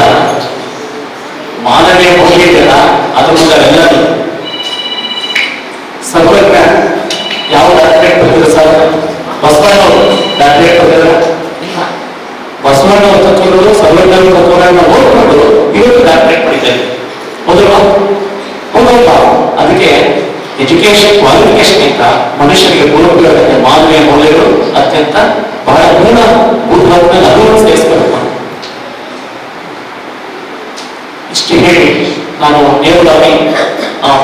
ಮಾನವೀಯ ಮೌಲ್ಯ ಇದೆಯಲ್ಲ ಅದ್ರ ಮುಂದೆ ಎಲ್ಲ ಸರ್ವಜ್ಞ ಯಾವ ಡಾಕ್ಟರೇಟ್ ಬಂದಿದ್ರು ಸರ್? ಬಸವಣ್ಣವರು ಡಾಕ್ಟರೇಟ್ ಬಂದಿಲ್ಲ. ಬಸವಣ್ಣವ್ರ ತತ್ವಗಳು ಸರ್ವಜ್ಞರ ತತ್ವಗಳನ್ನ ಓದ್ಕೊಂಡು ಇವತ್ತು ಡಾಕ್ಟರೇಟ್ ಪಡಿತಾರೆ. ಹೌದಲ್ವಾ? ಅದಕ್ಕೆ ಎಜುಕೇಶನ್ ಕ್ವಾಲಿಫಿಕೇಶನ್ ಇಂದ ಮನುಷ್ಯನಿಗೆ ಮೂಲಭೂತ ಮಾನವೀಯ ಮೌಲ್ಯಗಳು ಅತ್ಯಂತ ಬಹಳ ಮೂಲಭೂತವಾಗಿ ಅದನ್ನು ಸೇರಿಸಬೇಕು. ಇಷ್ಟು ಹೇಳಿ ನಾನು ನೇರವಾಗಿ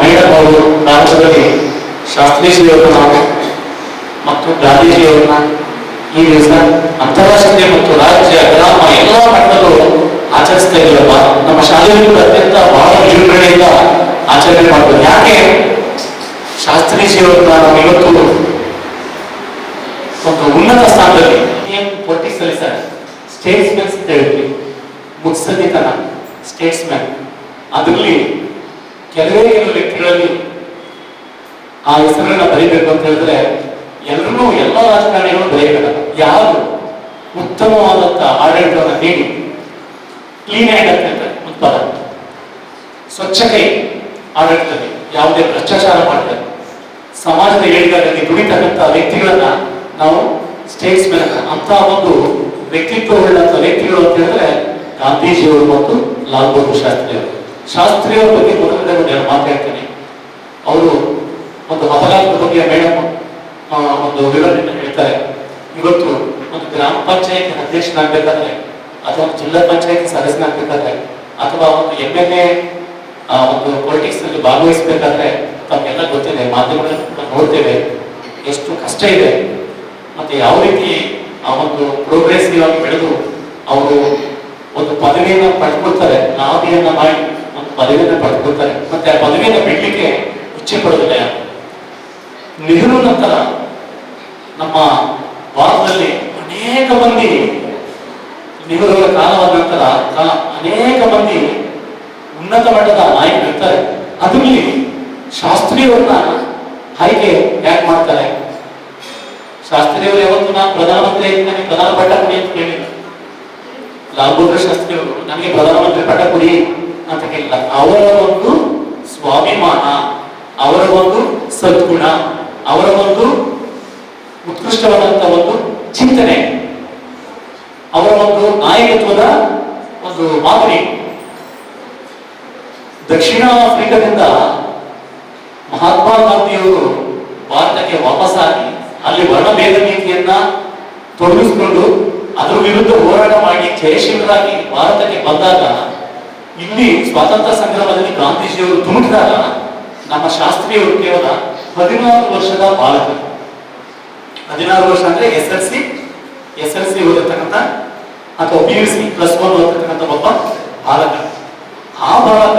ಮೇಡಮ್ ಅವರು ರಾಜ್ಯದಲ್ಲಿ ಶಾಸ್ತ್ರೀಜಿಯವರನ್ನ ಮತ್ತು ಗಾಂಧೀಜಿಯವರನ್ನ ಈ ದಿವಸ ಅಂತಾರಾಷ್ಟ್ರೀಯ ಮತ್ತು ರಾಜ್ಯ ಗ್ರಾಮ ಎಲ್ಲ ಮಟ್ಟದಲ್ಲೂ ಆಚರಿಸ್ತಾ ಇದ್ದೀರಲ್ಲ. ನಮ್ಮ ಶಾಲೆಯಲ್ಲಿ ಅತ್ಯಂತ ಬಹಳ ವಿಜೃಂಭಣೆಯಿಂದ ಆಚರಣೆ ಮಾಡ್ಬೋದು. ಯಾಕೆ ಶಾಸ್ತ್ರೀಜಿಯವರನ್ನ ನಾವು ಇವತ್ತು ಒಂದು ಉನ್ನತ ಸ್ಥಾನದಲ್ಲಿ ಪೊಲಿಟಿಕ್ಸ್ ಅಲ್ಲಿ ಸರ್ ಸ್ಟೇಟ್ಸ್ಮನ್ಸ್ ಅಂತ ಹೇಳ್ತೀವಿ, ಮುತ್ಸದ್ದಿತನ ಸ್ಟೇಟ್ಸ್ಮನ್. ಅದರಲ್ಲಿ ಕೆಲವೇ ವ್ಯಕ್ತಿಗಳಲ್ಲಿ ಆ ಹೆಸರನ್ನ ಬರೀಬೇಕು ಅಂತ ಹೇಳಿದ್ರೆ ಎಲ್ಲರೂ ಎಲ್ಲ ರಾಜಕಾರಣಿಗಳು ಬರೀಬೇಕಲ್ಲ. ಯಾರು ಉತ್ತಮವಾದಂತ ಆಡಳಿತವನ್ನು ನೀಡಿ ಕ್ಲೀನ್ ಹ್ಯಾಂಡ್ ಅಂತ ಒಂದು ಪದ, ಸ್ವಚ್ಛ ಕೈ ಆಡಳಿತದಲ್ಲಿ ಯಾವುದೇ ಭ್ರಷ್ಟಾಚಾರ ಮಾಡ್ತಾರೆ, ಸಮಾಜದ ಏಳಿಗೆಗಾಗಿ ದುಡಿತಕ್ಕಂಥ ವ್ಯಕ್ತಿಗಳನ್ನ ನಾವು ಸ್ಟೇಟ್ಸ್ಮನ್ ಅಂತ ಒಂದು ವ್ಯಕ್ತಿತ್ವ ಉಳ್ಳಂತ ವ್ಯಕ್ತಿಗಳು ಅಂತ ಹೇಳಿದ್ರೆ ಗಾಂಧೀಜಿಯವರು ಮತ್ತು ಲಾಲ್ ಬಹದ್ದೂರ್ ಶಾಸ್ತ್ರಿಯವರ ಬಗ್ಗೆ ಮೊದಲನೇ ನಾನು ಮಾತಾಡ್ತೇನೆ. ಅವರು ಒಂದು ಅಪಘಾತದ ಬಗ್ಗೆ ಮೇಡಮ್ ಒಂದು ವಿವರಣೆ ಹೇಳ್ತಾರೆ. ಇವತ್ತು ಒಂದು ಗ್ರಾಮ ಪಂಚಾಯತ್ ಅಧ್ಯಕ್ಷನಾಗಬೇಕಾದ್ರೆ ಅಥವಾ ಒಂದು ಜಿಲ್ಲಾ ಪಂಚಾಯತ್ ಸದಸ್ಯನಾಗಬೇಕಾದ್ರೆ ಅಥವಾ ಒಂದು MLA ಒಂದು ಪೊಲಿಟಿಕ್ಸ್ ಅಲ್ಲಿ ಭಾಗವಹಿಸಬೇಕಾದ್ರೆ ತಮಗೆಲ್ಲ ಗೊತ್ತಿದೆ, ಮಾಧ್ಯಮಗಳನ್ನು ನೋಡ್ತೇವೆ, ಎಷ್ಟು ಕಷ್ಟ ಇದೆ. ಮತ್ತೆ ಯಾವ ರೀತಿ ಆ ಒಂದು ಪ್ರೋಗ್ರೆಸಿವ್ ಆಗಿ ಬೆಳೆದು ಅವರು ಒಂದು ಪದವಿಯನ್ನು ಪಡ್ಕೊಳ್ತಾರೆ, ಲಾಭಿಯನ್ನ ಮಾಡಿ ಒಂದು ಪದವಿಯನ್ನು ಪಡ್ಕೊಳ್ತಾರೆ. ಮತ್ತೆ ಆ ಪದವಿಯನ್ನು ಬಿಡ್ಲಿಕ್ಕೆ ಇಚ್ಛೆ ಪಡೋದಿಲ್ಲ. ನೆಹರು ನಂತರ ನಮ್ಮ ಭಾರತದಲ್ಲಿ ಅನೇಕ ಮಂದಿ, ನೆಹರುಗಳ ಕಾಲವಾದ ನಂತರ ಅನೇಕ ಮಂದಿ ಉನ್ನತ ಮಟ್ಟದ ನಾಯಕರು ಇರ್ತಾರೆ. ಅದರಲ್ಲಿ ಶಾಸ್ತ್ರಿಯವರನ್ನ ಆಯ್ಕೆ ಯಾಕೆ ಮಾಡ್ತಾರೆ? ಶಾಸ್ತ್ರಿಯವರು ಯಾವತ್ತು ನಾನು ಪ್ರಧಾನಮಂತ್ರಿ ಆಯ್ತು ನನಗೆ ಪ್ರಧಾನ ಪಟ್ಟ ಕೊಡಿ ಅಂತ ಕೇಳಿಲ್ಲ. ಲಾಲ್ ಬಹದ್ದೂರ್ ಶಾಸ್ತ್ರಿಯವರು ನನಗೆ ಪ್ರಧಾನಮಂತ್ರಿ ಪಟ್ಟ ಕೊಡಿ ಅಂತ ಕೇಳಿಲ್ಲ. ಅವರ ಒಂದು ಸ್ವಾಭಿಮಾನ, ಅವರ ಒಂದು ಸದ್ಗುಣ, ಅವರ ಒಂದು ಉತ್ಕೃಷ್ಟವಾದಂತಹ ಒಂದು ಚಿಂತನೆ, ಅವರ ಒಂದು ನಾಯಕತ್ವದ ಒಂದು ಮಾದರಿ. ದಕ್ಷಿಣ ಆಫ್ರಿಕಾದಿಂದ ಮಹಾತ್ಮ ಗಾಂಧಿಯವರು ಭಾರತಕ್ಕೆ ವಾಪಸ್ಸಾಗಿ ಅಲ್ಲಿ ವರ್ಣಭೇದ ನೀತಿಯನ್ನ ತೊಡಗಿಸಿಕೊಂಡು ಅದರ ವಿರುದ್ಧ ಹೋರಾಟ ಮಾಡಿ ಜಯಶೀಲರಾಗಿ ಭಾರತಕ್ಕೆ ಬಂದಾಗ, ಇಲ್ಲಿ ಸ್ವಾತಂತ್ರ್ಯ ಸಂಗ್ರಾಮದಲ್ಲಿ ಗಾಂಧೀಜಿಯವರು ಧುಮುಕಿದಾಗ ನಮ್ಮ ಶಾಸ್ತ್ರಿಯವರು ಕೇವಲ 16 ವರ್ಷದ ಬಾಲಕ. 16 ವರ್ಷ ಅಂದ್ರೆ ಎಸ್ ಎಲ್ ಸಿ ಓದಿರ್ತಕ್ಕಂಥ ಅಥವಾ PUC +1 ಓದಿರ್ತಕ್ಕಂಥ ಒಬ್ಬ ಬಾಲಕ. ಆ ಬಾಲಕ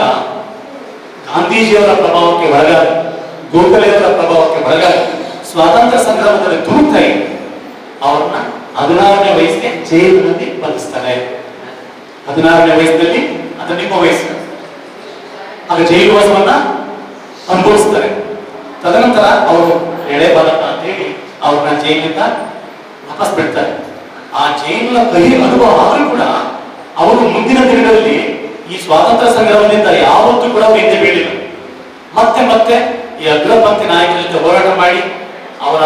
ಗಾಂಧೀಜಿಯವರ ಪ್ರಭಾವಕ್ಕೆ ಒಳಗಾಗಿ, ಗೋಖಲೆಯವರ ಪ್ರಭಾವಕ್ಕೆ ಒಳಗಾಗಿ ಸ್ವಾತಂತ್ರ್ಯ ಸಂಗ್ರಾಮದಲ್ಲಿ ಧುಮುಕ್ತಾ ಇತ್ತು. ಅವ್ರನ್ನ 16ನೇ ವಯಸ್ಸಿಗೆ ಜೈಲಿನಲ್ಲಿ ಬಂಧಿಸ್ತಾರೆ. 16ನೇ ವಯಸ್ಸಿನಲ್ಲಿ, ಅದು ನಿಮ್ಮ ವಯಸ್ಸು, ಆಗ ಜೈಲುವಾಸವನ್ನ ಅನುಭವಿಸ್ತಾರೆ. ತದನಂತರ ಅವರು ಎಳೆ ಬಾಲಕ ಅಂತ ಹೇಳಿ ಅವ್ರನ್ನ ಜೈಲಿನಿಂದ ವಾಪಸ್ ಬಿಡ್ತಾರೆ. ಆ ಜೈಲಿನ ಕಹಿ ಅನುಭವ ಆದ್ರೂ ಕೂಡ ಅವರು ಮುಂದಿನ ದಿನಗಳಲ್ಲಿ ಈ ಸ್ವಾತಂತ್ರ್ಯ ಸಂಗ್ರಾಮದಿಂದ ಯಾವತ್ತೂ ಕೂಡ ಅವರು ಹಿಂದೆ ಬೀಳಿಲ್ಲ. ಮತ್ತೆ ಮತ್ತೆ ಈ ಅಗ್ರಪಂಥಿ ನಾಯಕರ ಜೊತೆ ಹೋರಾಟ ಮಾಡಿ ಅವರ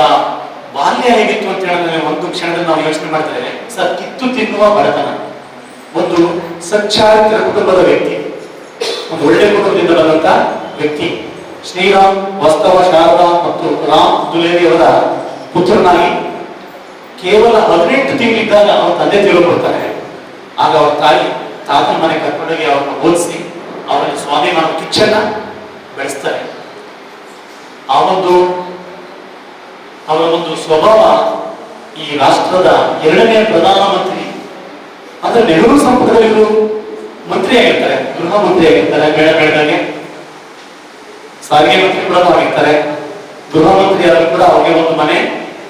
ಬಾಲ್ಯ ಹೇಗಿತ್ತು ಅಂತ ಹೇಳಿದ್ರೆ ಒಂದು ಕ್ಷಣದಲ್ಲಿ ನಾವು ಯೋಚನೆ ಮಾಡ್ತೇವೆ. ಕಿತ್ತು ತಿನ್ನುವ ಬಡತನ, ಒಂದು ಸಚ್ಚಾರಿತ್ರ ಕುಟುಂಬದ ವ್ಯಕ್ತಿ, ಒಂದು ಒಳ್ಳೆ ಕುಟುಂಬದಿಂದ ಬಂದಂತ ವ್ಯಕ್ತಿ. ಶ್ರೀರಾಮ್, ವಸ್ತವ, ಶಾರದಾ ಮತ್ತು ರಾಮ್ ದುಲೇರಿ ಅವರ ಪುತ್ರನಾಗಿ ಕೇವಲ 18 ತಿಂಗಳಿದ್ದಾಗ ಅವರ ತಂದೆ ತೀರಿಕೊಳ್ತಾರೆ. ಆಗ ಅವರ ತಾಯಿ ತಾತನ ಮನೆ ಕರ್ಕೊಂಡೋಗಿ ಅವ್ರನ್ನ ಓದಿಸಿ ಅವರಲ್ಲಿ ಸ್ವಾಭಿಮಾನ ಕಿಚ್ಚನ್ನ ಬೆಳೆಸ್ತಾರೆ. ಅವರ ಒಂದು ಸ್ವಭಾವ ಈ ರಾಷ್ಟ್ರದ 2ನೇ ಪ್ರಧಾನಮಂತ್ರಿ ಅಂದ್ರೆ ನೆಹರು ಸಂಪುಟದಲ್ಲಿ ಮಂತ್ರಿ ಆಗಿರ್ತಾರೆ, ಗೃಹ ಮಂತ್ರಿ ಆಗಿರ್ತಾರೆ, ಬೆಳಗ್ಗೆ ಸಾರಿಗೆ ಮಂತ್ರಿ ಕೂಡ ಆಗಿರ್ತಾರೆ. ಗೃಹ ಮಂತ್ರಿ ಆದರೂ ಕೂಡ ಅವ್ರಿಗೆ ಒಂದು ಮನೆ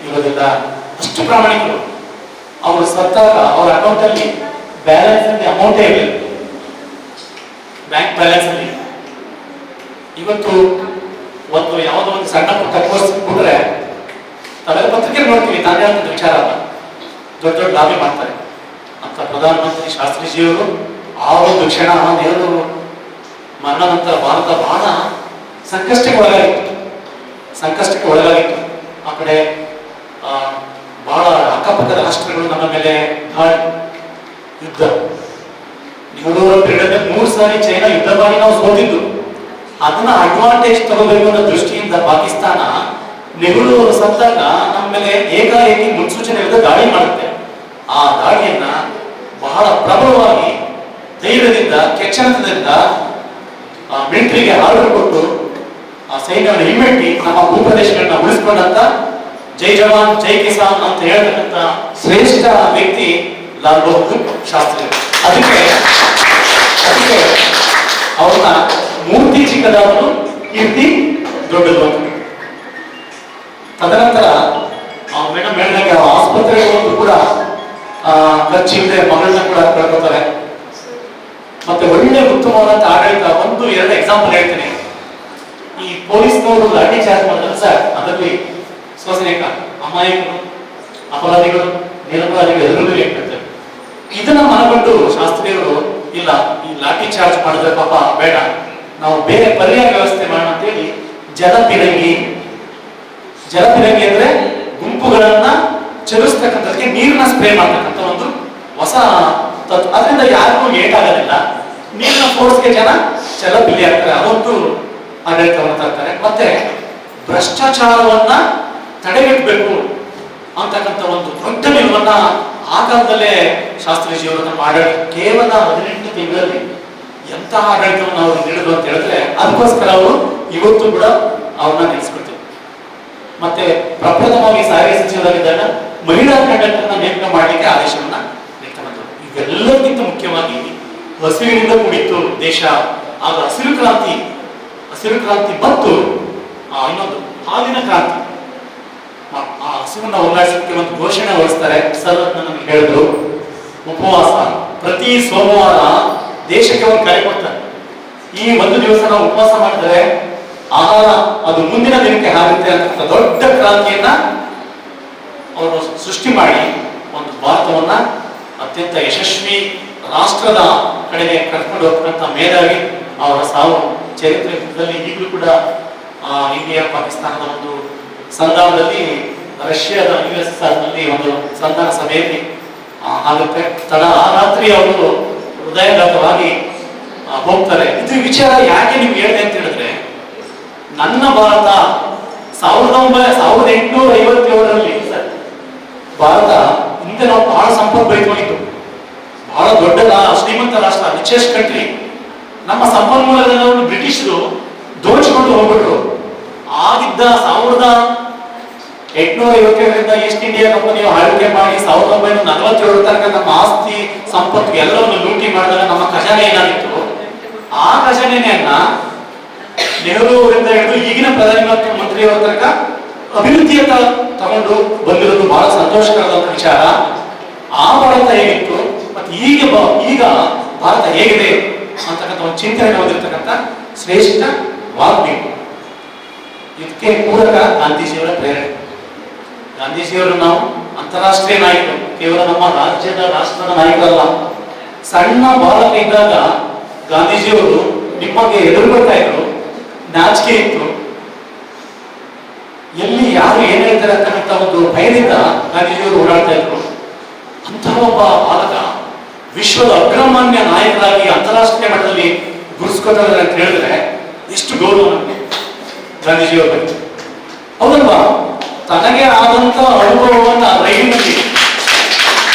ಇರೋದಿಲ್ಲ. ಅಷ್ಟು ಪ್ರಾಮಾಣಿಕರು. ಅವರು ಸತ್ತಾಗ ಅವರ ಅಕೌಂಟ್ ಅಲ್ಲಿ ಬ್ಯಾಲೆನ್ಸ್ ಅಲ್ಲಿ ಅಮೌಂಟೇ ಇರಲಿಲ್ಲ, ಬ್ಯಾಂಕ್ ಬ್ಯಾಲೆನ್ಸ್ ಅಲ್ಲಿ. ಇವತ್ತು ಒಂದು ಯಾವುದೋ ಒಂದು ಸಣ್ಣ ಪುಟ್ಟ ಕೋರ್ಸ್ ಬಿಟ್ರೆ ತಾವೆಲ್ಲ ಪತ್ರಿಕೆ ನೋಡ್ತೀವಿ, ತಾನೇ ಅಂತ ವಿಚಾರ ಅಲ್ಲ, ದೊಡ್ಡ ದೊಡ್ಡ ಲಾಭಿ ಮಾಡ್ತಾರೆ ಅಂತ. ಪ್ರಧಾನಮಂತ್ರಿ ಶಾಸ್ತ್ರೀಜಿಯವರು ಆ ಒಂದು ಕ್ಷಣ ನೆಹರು ಮರಣ ನಂತರ ಭಾರತ ಬಹಳ ಸಂಕಷ್ಟಕ್ಕೆ ಒಳಗಾಗಿತ್ತು. ಆ ಕಡೆ ಬಹಳ ಅಕ್ಕಪಕ್ಕದ ರಾಷ್ಟ್ರಗಳು ನಮ್ಮ ಮೇಲೆ ಯುದ್ಧ. ನೆಹರು ಪೀರಿಯಡ್ 3 ಸಾರಿ ಚೈನಾ ಯುದ್ಧ ಮಾಡಿ ನಾವು ಸೋತಿದ್ದು. ಅದನ್ನ ಅಡ್ವಾಂಟೇಜ್ ತಗೋಬೇಕು ಅನ್ನೋ ದೃಷ್ಟಿಯಿಂದ ಪಾಕಿಸ್ತಾನ ನೆಹರು ಅವರು ಸತ್ತಾಗ ನಮ್ಮ ಮೇಲೆ ಏಕಾಏಕಿ ಮುನ್ಸೂಚನೆ ವಿರುದ್ಧ ದಾಳಿ ಮಾಡುತ್ತೆ. ಆ ದಾಳಿಯನ್ನ ಬಹಳ ಪ್ರಬಲವಾಗಿ ಧೈರ್ಯದಿಂದ, ಕೆಚ್ಚನದಿಂದ ಮಿಲಿಟರಿಗೆ ಆರ್ಡರ್ ಕೊಟ್ಟು ಆ ಸೈನ್ಯವನ್ನು ಹಿಮ್ಮೆಟ್ಟಿ ನಮ್ಮ ಭೂಪ್ರದೇಶಗಳನ್ನ ಉಳಿಸ್ಕೊಂಡಂತ ಜೈ ಜವಾನ್ ಜೈ ಕಿಸಾನ್ ಅಂತ ಹೇಳ್ತಕ್ಕಂಥ ಶ್ರೇಷ್ಠ ವ್ಯಕ್ತಿ ಲಾಲ್ ಬಹದ್ದೂರ್ ಶಾಸ್ತ್ರಿ. ಅದಕ್ಕೆ ಅವ್ರನ್ನ ಮೂರ್ತಿ ಚಿಕ್ಕದಾದರೂ ಕೀರ್ತಿ ದೊಡ್ಡದು ಅಂತ. ತದನಂತರ ಮೇಡಮ್ ಹೇಳಿದಾಗ ಆಸ್ಪತ್ರೆಗಳು ಕೂಡ ಖರ್ಚಿಲ್ಲದೆ ಮಗಳನ್ನ ಕೂಡ ಕಳ್ಕೊತಾರೆ. ಮತ್ತೆ ಒಳ್ಳೆ ಉತ್ತಮವಾದಂತ ಆಡಳಿತ. 1-2 ಎಕ್ಸಾಂಪಲ್ ಹೇಳ್ತೀನಿ. ಈ ಪೊಲೀಸ್ನವರು ಲಾಠಿ ಚಾರ್ಜ್ ಮಾಡಿದ್ರೆ ಸರ್, ಅದರಲ್ಲಿ ಸ್ವಸನೇಕ ಅಮಾಯಕರು, ಅಪರಾಧಿಗಳು, ನಿರಪರಾಧಿಗಳು ಎಲ್ಲರೂ ಹೇಳ್ತಾರೆ. ಇದನ್ನ ಮನಗೊಂಡು ಶಾಸ್ತ್ರಿಯವರು ಇಲ್ಲ, ಈ ಲಾಠಿ ಚಾರ್ಜ್ ಮಾಡಿದ್ರೆ ಪಾಪ ಬೇಡ, ನಾವು ಬೇರೆ ಪರ್ಯಾಯ ವ್ಯವಸ್ಥೆ ಮಾಡೋಣ ಅಂತೇಳಿ ಜಲಪಿರಂಗಿ ಅಂದ್ರೆ ಗುಂಪುಗಳನ್ನ ಚಲಿಸ್ತಕ್ಕಂಥದಕ್ಕೆ ನೀರನ್ನ ಸ್ಪ್ರೇ ಮಾಡ್ತಕ್ಕಂಥ ಒಂದು ಹೊಸ ತತ್ವ. ಅದರಿಂದ ಯಾರಿಗೂ ಏಟಾಗೋದಿಲ್ಲ. ನೀರಿನ ಫೋರ್ಸ್ಗೆ ಜನ ಚಲಪಿಲಿ ಆಗ್ತಾರೆ. ಅದೊಂದು ಆಡಳಿತವನ್ನು ತರ್ತಾರೆ. ಮತ್ತೆ ಭ್ರಷ್ಟಾಚಾರವನ್ನ ತಡೆಗಟ್ಟಬೇಕು ಅಂತಕ್ಕಂಥ ಒಂದು ದೊಡ್ಡ ನಿಲುವನ್ನ ಆ ಕಾಲದಲ್ಲೇ ಶಾಸ್ತ್ರೀಜಿಯವರು ನಮ್ಮ ಆಡಳಿತ ಕೇವಲ 18 ತಿಂಗಳಲ್ಲಿ ಎಂತ ಆಡಳಿತವನ್ನು ಅವರು ನೀಡಿದ್ರು ಅಂತ ಹೇಳಿದ್ರೆ ಅದಕ್ಕೋಸ್ಕರ ಅವರು ಇವತ್ತು ಕೂಡ ಅವ್ರನ್ನ ನೆನೆಸ್ಕೊಳ್ತೀವಿ. ಮತ್ತೆ ಪ್ರಪ್ರಥಮವಾಗಿ ಸಾರಿಗೆ ಸಚಿವರಾಗಿದ್ದಾಗ ಮಹಿಳಾ ಕಂಡಕ್ಟರ್ನ ನೇಮಕ ಮಾಡಲಿಕ್ಕೆ ಆದೇಶವನ್ನ ನೀಡ್ತಾ ಬಂದರು. ಇವೆಲ್ಲಕ್ಕಿಂತ ಮುಖ್ಯವಾಗಿ ಹಸಿವಿನಿಂದ ಕೂಡಿತ್ತು ದೇಶ. ಆಗ ಹಸಿರು ಕ್ರಾಂತಿ ಮತ್ತು ಇನ್ನೊಂದು ಹಾಲಿನ ಕ್ರಾಂತಿ ಹಸುವನ್ನ ಹೋರಾಡಿಸಲಿಕ್ಕೆ ಒಂದು ಘೋಷಣೆ ಹೊರಡಿಸ್ತಾರೆ. ಸರ್ ನಮಗೆ ಹೇಳಿದ್ರು, ಉಪವಾಸ ಪ್ರತಿ ಸೋಮವಾರ ದೇಶಕ್ಕೆ ಒಂದು ಕರೆ ಕೊಡ್ತಾರೆ. ಈ ಒಂದು ದಿವಸ ನಾವು ಉಪವಾಸ ಮಾಡಿದರೆ ಆಹಾರ ಅದು ಮುಂದಿನ ದಿನಕ್ಕೆ ಆಗುತ್ತೆ ಅಂತ ದೊಡ್ಡ ಕ್ರಾಂತಿಯನ್ನ ಅವರು ಸೃಷ್ಟಿ ಮಾಡಿ ಒಂದು ಭಾರತವನ್ನ ಅತ್ಯಂತ ಯಶಸ್ವಿ ರಾಷ್ಟ್ರದ ಕಡೆಗೆ ಕರ್ಕೊಂಡು ಹೋಗ್ತಕ್ಕಂಥ ಮೇಧಾವಿ ಅವರ ಸಾವು ಚರಿತ್ರೆಯಲ್ಲಿ ಈಗಲೂ ಕೂಡ ಇಂಡಿಯಾ ಪಾಕಿಸ್ತಾನದ ಒಂದು ಸಂಧಾನದಲ್ಲಿ ರಷ್ಯಾದ USSR ನಲ್ಲಿ ಒಂದು ಸಂಧಾನ ಸಭೆಯಲ್ಲಿ ಆಗುತ್ತೆ. ತಡ ಆ ರಾತ್ರಿ ಅವರು ಹೃದಯಘಾತವಾಗಿ ಹೋಗ್ತಾರೆ. ಇದು ವಿಚಾರ ಯಾಕೆ ನಿಮ್ಗೆ ಹೇಳಿದೆ ಅಂತ ಹೇಳಿದ್ರೆ, ನನ್ನ ಭಾರತ 1857ರಲ್ಲಿ ಭಾರತ ಹಿಂದೆ ನಾವು ಬಹಳ ಸಂಪತ್ತು ಬೆಳೆದುಕೊಂಡಿತ್ತು, ಬಹಳ ದೊಡ್ಡ ಶ್ರೀಮಂತ ರಾಷ್ಟ್ರ, ರಿಚೆಸ್ಟ್ ಕಂಟ್ರಿ. ನಮ್ಮ ಸಂಪನ್ಮೂಲಗಳನ್ನು ಬ್ರಿಟಿಷರು ದೋಚಿಕೊಂಡು ಹೋಗ್ಬಿಟ್ರು. ಆಗಿದ್ದ 1857ರಿಂದ ಈಸ್ಟ್ ಇಂಡಿಯಾ ಕಂಪನಿಯು ಆಳ್ವಿಕೆ ಮಾಡಿ 1947 ತನಕ ನಮ್ಮ ಆಸ್ತಿ ಸಂಪತ್ತು ಎಲ್ಲವನ್ನು ಲೂಟಿ ಮಾಡಿದಾಗ ನಮ್ಮ ಖಜಾನೆ ಏನಾಗಿತ್ತು, ಆ ಖಜಾನೆಯನ್ನ ನೆಹರು ಅವರಿಂದ ಹಿಡಿದು ಈಗಿನ ಪ್ರಧಾನಿ ಮಂತ್ರಿಯವರ ತನಕ ಅಭಿವೃದ್ಧಿಯತ್ತ ತಗೊಂಡು ಬಂದಿರೋದು ಬಹಳ ಸಂತೋಷಕರವಾದ ವಿಚಾರ. ಆ ಭಾರತ ಹೇಗಿತ್ತು ಮತ್ತೆ ಈಗ ಭಾರತ ಹೇಗಿದೆ ಅಂತಕ್ಕಂಥ ಒಂದು ಚಿಂತನೆ ಹೊಂದಿರತಕ್ಕಂಥ ಶ್ರೇಷ್ಠ ವಾಗ್ಮಿ. ಇದಕ್ಕೆ ಪೂರಕ ಗಾಂಧೀಜಿಯವರ ಪ್ರೇರಣೆ. ಗಾಂಧೀಜಿಯವರು ನಾವು ಅಂತಾರಾಷ್ಟ್ರೀಯ ನಾಯಕರು, ಕೇವಲ ನಮ್ಮ ರಾಷ್ಟ್ರದ ನಾಯಕರಲ್ಲ. ಸಣ್ಣ ಬಾಲಕ ಇದ್ದಾಗ ಗಾಂಧೀಜಿಯವರು ನಿಮಗೆ ಎದುರು ಬರ್ತಾ ಇದ್ರು, ನಾಚಿಕೆ ಇತ್ತು, ಎಲ್ಲಿ ಯಾರು ಏನ್ ಹೇಳ್ತಾರೆ ಅಂತಕ್ಕಂಥ ಒಂದು ಭಯದಿಂದ ಗಾಂಧೀಜಿಯವರು ಓಡಾಡ್ತಾ ಇದ್ರು. ಅಂತಹ ಒಬ್ಬ ಬಾಲಕ ವಿಶ್ವದ ಅಗ್ರಮಾನ್ಯ ನಾಯಕರಾಗಿ ಅಂತಾರಾಷ್ಟ್ರೀಯ ಮಟ್ಟದಲ್ಲಿ ಗುರುಸ್ಕೊತಾರೆ ಅಂತ ಹೇಳಿದ್ರೆ ಎಷ್ಟು ಗೌರವ ನಮಗೆ ಗಾಂಧೀಜಿಯವರ ಬಗ್ಗೆ. ಹೌದಲ್ವಾ? ತನಗೆ ಆದಂತ ಅನುಭವವನ್ನ ರೈಲಿನಲ್ಲಿ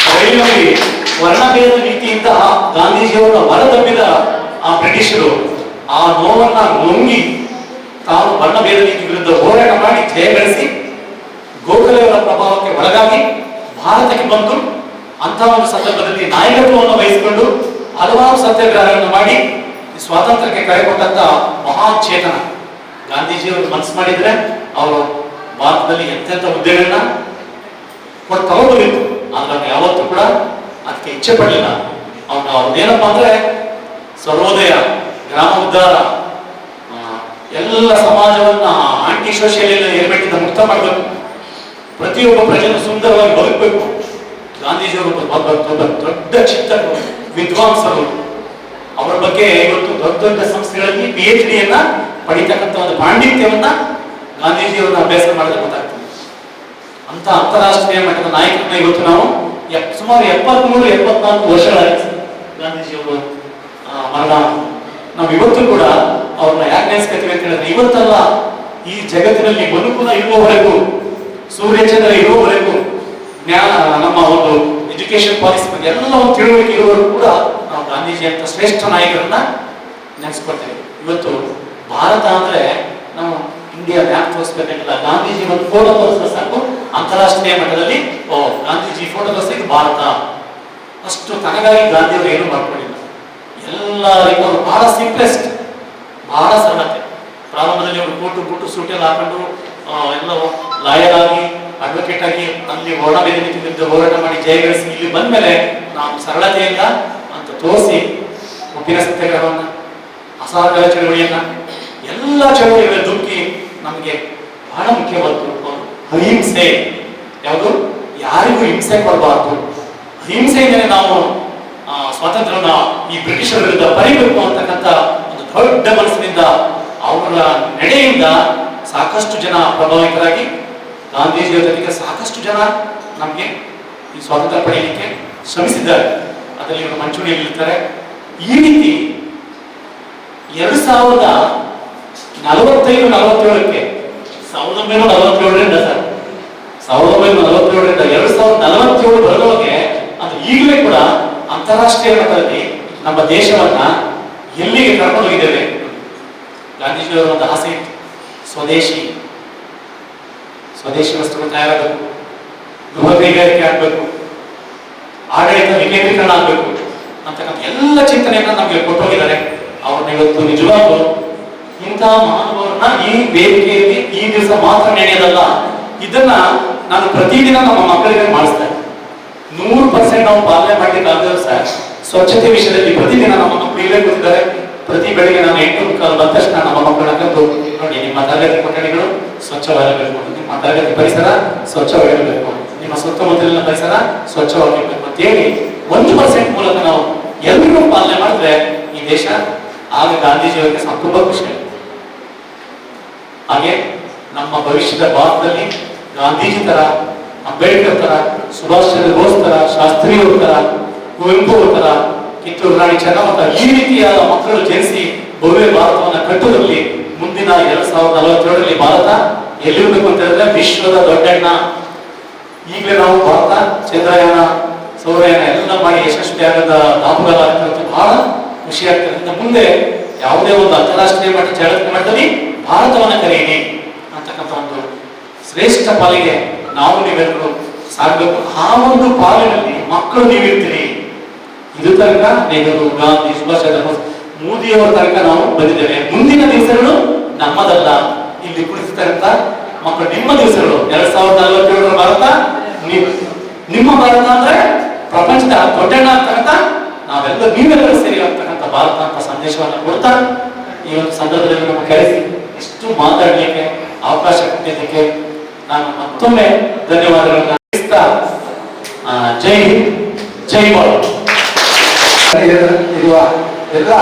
ವರ್ಣಭೇದ ನೀತಿಯಿಂದ ಗಾಂಧೀಜಿಯವರ ಹೊರದಬ್ಬಿದ ಆ ಬ್ರಿಟಿಷರು ಆ ನೋವನ್ನ ನುಂಗಿ ತಾವು ವರ್ಣಭೇದ ನೀತಿ ವಿರುದ್ಧ ಹೋರಾಟ ಮಾಡಿ ಜಯಗಳಿಸಿ ಗೋಖಲೆಯವರ ಪ್ರಭಾವಕ್ಕೆ ಒಳಗಾಗಿ ಭಾರತಕ್ಕೆ ಬಂದು ಅಂತಹ ಒಂದು ಸಂದರ್ಭದಲ್ಲಿ ನಾಯಕತ್ವವನ್ನು ವಹಿಸಿಕೊಂಡು ಹಲವಾರು ಸತ್ಯಾಗ್ರಹಗಳನ್ನು ಮಾಡಿ ಸ್ವಾತಂತ್ರ್ಯಕ್ಕೆ ಕರೆ ಕೊಟ್ಟಂತ ಮಹಾನ್ ಚೇತನ ಗಾಂಧೀಜಿಯವರು ಮನಸ್ಸು ಮಾಡಿದ್ರೆ ಅವರು ಭಾರತದಲ್ಲಿ ಎಂತೆಂಥ ಹುದ್ದೆಗಳನ್ನ ಕೊಟ್ಟು ತಗೋಬೋದಿತ್ತು. ಆದ್ರೆ ಅವ್ರು ಯಾವತ್ತೂ ಕೂಡ ಅದಕ್ಕೆ ಇಚ್ಛೆ ಪಡಲಿಲ್ಲ. ಅವ್ರದ್ದೇನಪ್ಪ ಅಂದ್ರೆ ಸರ್ವೋದಯ, ಗ್ರಾಮ ಉದ್ಧಾರ, ಎಲ್ಲ ಸಮಾಜವನ್ನ ಆಂಟಿ ಸೋಷಿಯಲ್ ಎಲಿಮೆಂಟ್ ಮುಕ್ತ ಮಾಡಬೇಕು, ಪ್ರತಿಯೊಬ್ಬ ಪ್ರಜೆಯನ್ನು ಸುಂದರವಾಗಿ ಬದುಕಬೇಕು. ಗಾಂಧೀಜಿಯವರು ದೊಡ್ಡ ಚಿಂತಕರು, ವಿದ್ವಾಂಸರು. ಅವರ ಬಗ್ಗೆ ಇವತ್ತು ದೊಡ್ಡ ದೊಡ್ಡ ಸಂಸ್ಥೆಗಳಲ್ಲಿ PhD ಪಡಿತಕ್ಕಂಥ ಒಂದು ಪಾಂಡಿತ್ಯವನ್ನ ಗಾಂಧೀಜಿಯವರನ್ನ ಅಭ್ಯಾಸ ಮಾಡಿದ್ರೆ ಗೊತ್ತಾಗ್ತದೆ. ಅಂತ ಅಂತಾರಾಷ್ಟ್ರೀಯ ಮಟ್ಟದ ನಾಯಕರನ್ನ ಇವತ್ತು ನಾವು ಸುಮಾರು 73-74 ವರ್ಷಗಳಾಗಿದೆ ಗಾಂಧೀಜಿಯವರು ಮರಣ. ನಾವು ಇವತ್ತು ಕೂಡ ಅವ್ರನ್ನ ಯಾಕೆ ನೆನೆಸ್ಕೊತೀವಿ ಅಂತ ಹೇಳಿದ್ರೆ, ಇವತ್ತಲ್ಲ ಈ ಜಗತ್ತಿನಲ್ಲಿ ಮನುಕುಲ ಇರುವವರೆಗೂ, ಸೂರ್ಯಚಂದ್ರ ಇರುವವರೆಗೂ, ಜ್ಞಾನ, ನಮ್ಮ ಒಂದು ಎಜುಕೇಶನ್ ಪಾಲಿಸಿ ಬಗ್ಗೆ ಎಲ್ಲ ಒಂದು ತಿಳುವಳಿಕೆ ಇರುವವರೆಗೂ ಕೂಡ ನಾವು ಗಾಂಧೀಜಿ ಅಂತ ಶ್ರೇಷ್ಠ ನಾಯಕರನ್ನ ನೆನೆಸ್ಕೊಳ್ತೇವೆ. ಇವತ್ತು ಭಾರತ ಅಂದ್ರೆ ನಾವು ಇಂಡಿಯಾ ಮ್ಯಾಪ್ ತೋರಿಸ್ಬೇಕಾಗಿಲ್ಲ, ಗಾಂಧೀಜಿ ಒಂದು ಫೋಟೋ ತೋರಿಸಿದ್ರೆ ಸಾಕು, ಅಂತಾರಾಷ್ಟ್ರೀಯ ಮಟ್ಟದಲ್ಲಿ ಗಾಂಧೀಜಿ ಫೋಟೋ ತೋರಿಸಿದ್ದು ಭಾರತ. ಅಷ್ಟು ತನಗಾಗಿ ಗಾಂಧಿಯವರು ಏನು ಮಾಡ್ಕೊಂಡಿಲ್ಲ. ಎಲ್ಲರಿಗೂ ಅವರು ಬಹಳ ಸಿಂಪ್ಲೆಸ್ಟ್, ಬಹಳ ಸರಳತೆ. ಪ್ರಾರಂಭದಲ್ಲಿ ಅವರು ಬೂಟು ಸೂಟ್ ಎಲ್ಲ ಹಾಕೊಂಡು ಎಲ್ಲ ಲಾಯರ್ ಆಗಿ, ಅಡ್ವೊಕೇಟ್ ಆಗಿ ಅಲ್ಲಿ ವರ್ಣಭೇದ ನೀತಿ ವಿರುದ್ಧ ಹೋರಾಟ ಮಾಡಿ ಜಯಗಳಿಸಿ ಇಲ್ಲಿ ಬಂದ್ಮೇಲೆ ನಾವು ಸರಳತೆಯಿಂದ ಅಂತ ತೋರಿಸಿ ಉಪ್ಪಿನ ಸತ್ಯಾಗ್ರಹವನ್ನ, ಅಸಹಕಾರ ಚಳವಳಿಯನ್ನ, ಎಲ್ಲ ಚಳವಳಿಗಳ ದುಃಖಿ ನಮಗೆ ಬಹಳ ಮುಖ್ಯವಾದ್ದು ಅಹಿಂಸೆ. ಯಾವುದು? ಯಾರಿಗೂ ಹಿಂಸೆ ಕೊಡಬಾರ್ದು. ಅಹಿಂಸೆಯಿಂದಲೇ ನಾವು ಸ್ವಾತಂತ್ರ್ಯವನ್ನ ಈ ಬ್ರಿಟಿಷರ ವಿರುದ್ಧ ಪಡಿಬೇಕು ಅಂತಕ್ಕಂಥ ಒಂದು ದೊಡ್ಡ ಮನಸ್ಸಿನಿಂದ, ಅವರ ನಡೆಯಿಂದ ಸಾಕಷ್ಟು ಜನ ಪ್ರಭಾವಿತರಾಗಿ ಗಾಂಧೀಜಿಯ ಜೊತೆಗೆ ಸಾಕಷ್ಟು ಜನ ನಮಗೆ ಈ ಸ್ವಾತಂತ್ರ್ಯ ಪಡೆಯಲಿಕ್ಕೆ ಶ್ರಮಿಸಿದ್ದಾರೆ. ಅದರಲ್ಲಿ ಇವರು ಮಂಚೂಣಿಯಲ್ಲಿ ಇರ್ತಾರೆ. ಈ ರೀತಿ 2045-47ಕ್ಕೆ 1947ರಿಂದ ಸರ್ 1947ರಿಂದ 2047 ಬರೋದೊಳಗೆ ಅದು ಈಗಲೇ ಕೂಡ ಅಂತಾರಾಷ್ಟ್ರೀಯ ಮಟ್ಟದಲ್ಲಿ ನಮ್ಮ ದೇಶವನ್ನ ಎಲ್ಲಿಗೆ ಕರ್ಕೊಂಡು ಹೋಗಿದ್ದೇವೆ. ಗಾಂಧೀಜಿಯವರ ಒಂದು ಆಸೆ ಇತ್ತು, ಸ್ವದೇಶಿ ವಸ್ತುಗಳು ತಯಾರಾಗಬೇಕು, ಗೃಹ ಕೈಗಾರಿಕೆ ಆಗಬೇಕು, ಆಡಳಿತ ವಿಕೇಂದ್ರೀಕರಣ ಆಗಬೇಕು ಅಂತಕ್ಕಂಥ ಎಲ್ಲ ಚಿಂತನೆಯನ್ನ ನಮಗೆ ಕೊಟ್ಟೋಗಿದ್ದಾರೆ. ಅವ್ರನ್ನ ಇವತ್ತು ನಿಜವಾಗ್ಲೂ ಇಂತಹ ಮಹಾನುಭಾವರನ್ನ ಈ ವೇದಿಕೆಯಲ್ಲಿ ಈ ದಿವಸ ಮಾತ್ರ ನೆನೆಯೋದಲ್ಲ, ಇದನ್ನ ನಾನು ಪ್ರತಿದಿನ ನಮ್ಮ ಮಕ್ಕಳಿಗೆ ಮಾಡಿಸ್ತೇನೆ. 100% ನಾವು ಪಾಲನೆ ಮಾಡ್ಲಿಕ್ಕೆ ಆಗಲ್ಲ ಸರ್. ಸ್ವಚ್ಛತೆ ವಿಷಯದಲ್ಲಿ ಪ್ರತಿದಿನ ನಮ್ಮ ಮಕ್ಕಳು ಇಲ್ಲೇ ಕೂತಿದ್ದಾರೆ. ಪ್ರತಿ ಬೆಳಿಗ್ಗೆ ನಾನು 8:15 ಬಂದ ತಕ್ಷಣ ನಮ್ಮ ಮಕ್ಕಳನ್ನ ಕರೆದು ನೋಡಿ, ನಿಮ್ಮ ತರಗತಿ ಕೊಠಡಿಗಳು ಸ್ವಚ್ಛವಾಗಿರಬೇಕು, ನಿಮ್ಮ ತರಗತಿ ಪರಿಸರ ಸ್ವಚ್ಛವಾಗಿರಬೇಕು, ನಿಮ್ಮ ಸುತ್ತಮುತ್ತಲಿನ ಪರಿಸರ ಸ್ವಚ್ಛವಾಗಿರಬೇಕು ಅಂತ ಹೇಳಿ 1% ಮೂಲಕ ನಾವು ಎಲ್ಲರೂ ಪಾಲನೆ ಮಾಡಿದ್ರೆ ಈ ದೇಶ ಆಗ ಗಾಂಧೀಜಿಯವರಿಗೆ ತುಂಬಾ ಖುಷಿ ಆಗುತ್ತೆ. ಹಾಗೆ ನಮ್ಮ ಭವಿಷ್ಯದ ಭಾರತದಲ್ಲಿ ಗಾಂಧೀಜಿ ತರ, ಅಂಬೇಡ್ಕರ್ ತರ, ಸುಭಾಷ್ ಚಂದ್ರ ಬೋಸ್ ತರ, ಶಾಸ್ತ್ರಿಯವ್ರ ತರ, ಕುವೆಂಪು ಅವ್ರ ತರ, ಕಿತ್ತೂರು ರಾಣಿ ಚೆನ್ನಮ್ಮ ಈ ರೀತಿಯ ಮಕ್ಕಳು ಜನಿಸಿ ಭವ್ಯ ಭಾರತವನ್ನ ಕಟ್ಟುವುದರಲ್ಲಿ ಮುಂದಿನ 2047ರಲ್ಲಿ ಭಾರತ ಎಲ್ಲಿರ್ಬೇಕು ಅಂತ ಹೇಳಿದ್ರೆ ವಿಶ್ವದ ದೊಡ್ಡಣ್ಣ. ಈಗಲೇ ನಾವು ಭಾರತ ಚಂದ್ರಯಾನ, ಸೌರಯಾನ ಎಲ್ಲ ಮಾಡಿ ಯಶಸ್ವಿಯಾಗದ ದಾಪುಗಾಲಾಗ್ತದೆ, ಬಹಳ ಖುಷಿ ಆಗ್ತದೆ. ಮುಂದೆ ಯಾವುದೇ ಒಂದು ಅಂತಾರಾಷ್ಟ್ರೀಯ ಮಟ್ಟ, ಜಾಗತಿಕ ಮಟ್ಟದಲ್ಲಿ ಭಾರತವನ್ನ ಕರೆಯಿರಿ ಅಂತಕ್ಕಂಥ ಒಂದು ಶ್ರೇಷ್ಠ ಪಾಲಿಗೆ ನಾವು ನೀವೆಲ್ಲರೂ ಸಾಗಬೇಕು. ಆ ಒಂದು ಪಾಲಿನಲ್ಲಿ ಮಕ್ಕಳು ನೀವಿರ್ತೀರಿ. ಇದು ತನಕ ನೆಹರು, ಗಾಂಧಿ, ಸುಭಾಷ್ ಚಂದ್ರ ಬೋಸ್, ಮೋದಿಯವರ ತನಕ ನಾವು ಬಂದಿದ್ದೇವೆ. ಮುಂದಿನ ದಿವಸಗಳು ನಮ್ಮದಲ್ಲ. ಇಲ್ಲಿ ಕುಳಿತಕ್ಕಂಥ ಮಕ್ಕಳು ನಿಮ್ಮ ದಿವಸಗಳು. 2047ರ ಭಾರತ ನಿಮ್ಮ ಭಾರತ ಅಂದ್ರೆ ಪ್ರಪಂಚದ ದೊಡ್ಡಣ್ಣ ಅಂತಕ್ಕಂಥ ನೀವೆಲ್ಲರೂ ಸೇರಿ ಆಗ್ತಕ್ಕಂಥ ಭಾರತ ಅಂತ ಸಂದೇಶವನ್ನು ಕೊಡ್ತಾ ಈ ಒಂದು ಸಂದರ್ಭದಲ್ಲಿ ನಮ್ಮ ಕರೆಸಿ ಇಷ್ಟು ಮಾತಾಡಲಿಕ್ಕೆ ಅವಕಾಶ ಕೊಟ್ಟಿದ್ದಕ್ಕೆ ನಾನು ಮತ್ತೊಮ್ಮೆ ಧನ್ಯವಾದಗಳನ್ನ ಅರ್ಪಿಸ್ತಾ ಜೈ ಹಿಂದ್, ಜೈ ಭಾರತ್. ಇರುವ ಎಲ್ಲ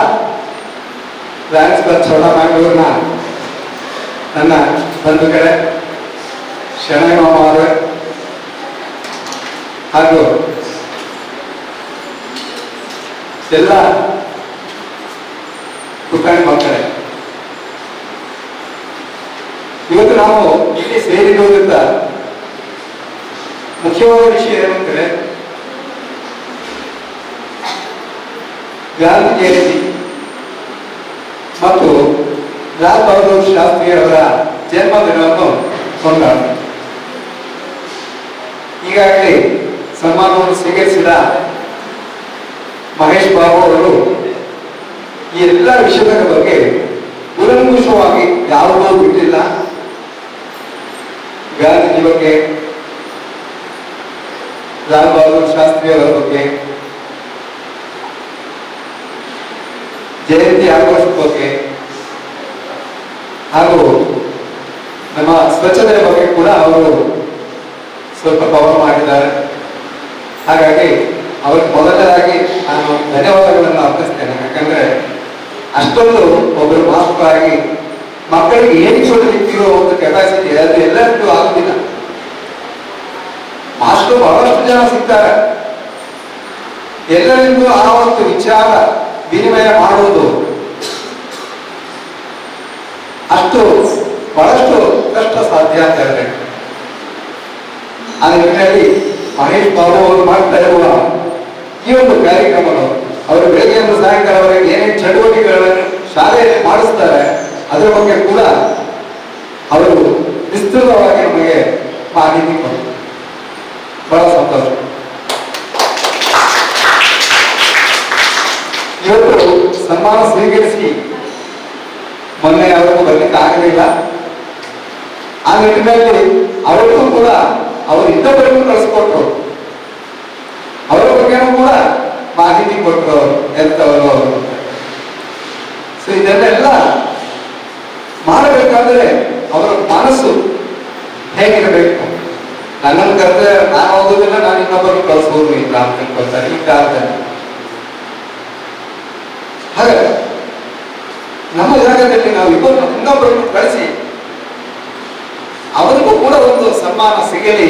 ಫ್ರಾನ್ಸ್ ಕ್ಲಬ್ ಚೌಡಮಂಗಳೂರಿನ ನನ್ನ ಬಂಧುಗಳೇ, ಶರಣಯ್ಯ ಮಾಮ ಅವರೇ ಹಾಗೂ ಎಲ್ಲ ಪುಟಾಣಿ ಮಕ್ಕಳೇ, ಇವತ್ತು ನಾವು ಇಲ್ಲಿ ಸೇರಿರುವುದರಿಂದ ಮುಖ್ಯವಾದ ವಿಷಯ ಏನಂದ್ರೆ ಗಾಂಧಿ ಜಯಂತಿ ಮತ್ತು ಲಾಲ್ ಬಹದ್ದೂರ್ ಶಾಸ್ತ್ರಿಯವರ ಜನ್ಮದಿನವನ್ನು ಕೊಂಡಾಡ. ಈಗಾಗಲೇ ಸನ್ಮಾನವನ್ನು ಸ್ವೀಕರಿಸಿದ ಮಹೇಶ್ ಬಾಬು ಅವರು ಈ ಎಲ್ಲ ವಿಷಯದ ಬಗ್ಗೆ ಕೂಲಂಕುಷವಾಗಿ ಯಾವುದೂ ಬಿಟ್ಟಿಲ್ಲ. ಗಾಂಧೀಜಿ ಬಗ್ಗೆ, ಲಾಲ್ ಬಹದ್ದೂರ್ ಶಾಸ್ತ್ರಿಯವರ ಬಗ್ಗೆ, ಜಯಂತಿ ಆಘೋಷದ ಬಗ್ಗೆ ಹಾಗೂ ನಮ್ಮ ಸ್ವಚ್ಛತೆಯ ಬಗ್ಗೆ ಕೂಡ ಅವರು ಸ್ವಲ್ಪ ಕವರ್ ಮಾಡಿದ್ದಾರೆ. ಹಾಗಾಗಿ ಅವ್ರಿಗೆ ಮೊದಲನೇದಾಗಿ ನಾನು ಧನ್ಯವಾದಗಳನ್ನು ಅರ್ಪಿಸ್ತೇನೆ. ಯಾಕಂದ್ರೆ ಅಷ್ಟೊಂದು ಒಬ್ಬರು ಮಾಸ್ಟರಾಗಿ ಮಕ್ಕಳಿಗೆ ಹೇಳಿಕೊಡಲಿಕ್ಕಿರೋ ಒಂದು ಕೆಪಾಸಿಟಿ ಅದು ಎಲ್ಲರಿಗೂ ಆಗುದಿಲ್ಲ. ಮಾಸ್ಟರ್ ಬಹಳಷ್ಟು ಜನ ಸಿಗ್ತಾರೆ, ಎಲ್ಲರಿಗೂ ಆ ಒಂದು ವಿಚಾರ ವಿನಿಮಯ ಮಾಡುವುದು ಅಷ್ಟು ಬಹಳಷ್ಟು ಕಷ್ಟ ಸಾಧ್ಯ ಅಂತ ಹೇಳ್ಬೇಕು. ಆ ನಿಟ್ಟಿನಲ್ಲಿ ಮಹೇಶ್ ಬಾಬು ಅವರು ಮಾಡ್ತಾ ಇರುವ ಈ ಒಂದು ಕಾರ್ಯಕ್ರಮಗಳು, ಅವರು ಬೆಳಗ್ಗೆಯಿಂದ ಸಾಯಂಕಾಲವರೆಗೆ ಏನೇನು ಚಟುವಟಿಕೆಗಳನ್ನು ಶಾಲೆಯಲ್ಲಿ ಮಾಡಿಸ್ತಾರೆ ಅದರ ಬಗ್ಗೆ ಕೂಡ ಅವರು ವಿಸ್ತೃತವಾಗಿ ನಮಗೆ ಮಾಹಿತಿ ಕೊಟ್ಟರು. ಬಹಳ ಸಂತೋಷ. ಇವತ್ತು ಸನ್ಮಾನ ಸ್ವೀಕರಿಸಿ ಮೊನ್ನೆ ಅವರಿಗೂ ಬರ್ಲಿಕ್ಕೆ ಆಗಲಿಲ್ಲ. ಆ ನಿಟ್ಟಿನಲ್ಲಿ ಅವರಿಗೂ ಕೂಡ ಅವರು ಇನ್ನೊಬ್ಬರಿಗೂ ಕಳಿಸ್ಕೊಟ್ರು, ಅವರ ಬಗ್ಗೆನೂ ಕೂಡ ಮಾಹಿತಿ ಕೊಟ್ಟರು ಅವರು ಎಂತವರು ಅವರು. ಸೊ ಇದನ್ನೆಲ್ಲ ಮಾಡಬೇಕಾದ್ರೆ ಅವರ ಮನಸ್ಸು ಹೇಗಿರಬೇಕು. ನನ್ನನ್ನು ಕರೆದ್ರೆ ನಾನು ಓದುವುದಿಲ್ಲ, ನಾನು ಇನ್ನೊಬ್ಬರು ಕಳಿಸ್ಬೋದು ಇಲ್ಲ ಅಂತ ತಿಳ್ಕೊಳ್ತಾರೆ ಈ ಕಾಲದಲ್ಲಿ. ಹಾಗೆ ನಮ್ಮ ಜಾಗದಲ್ಲಿ ನಾವು ಇನ್ನೊಬ್ಬರನ್ನು ಕಳಿಸಿ ಅವರಿಗೂ ಕೂಡ ಒಂದು ಸನ್ಮಾನ ಸಿಗಲಿ,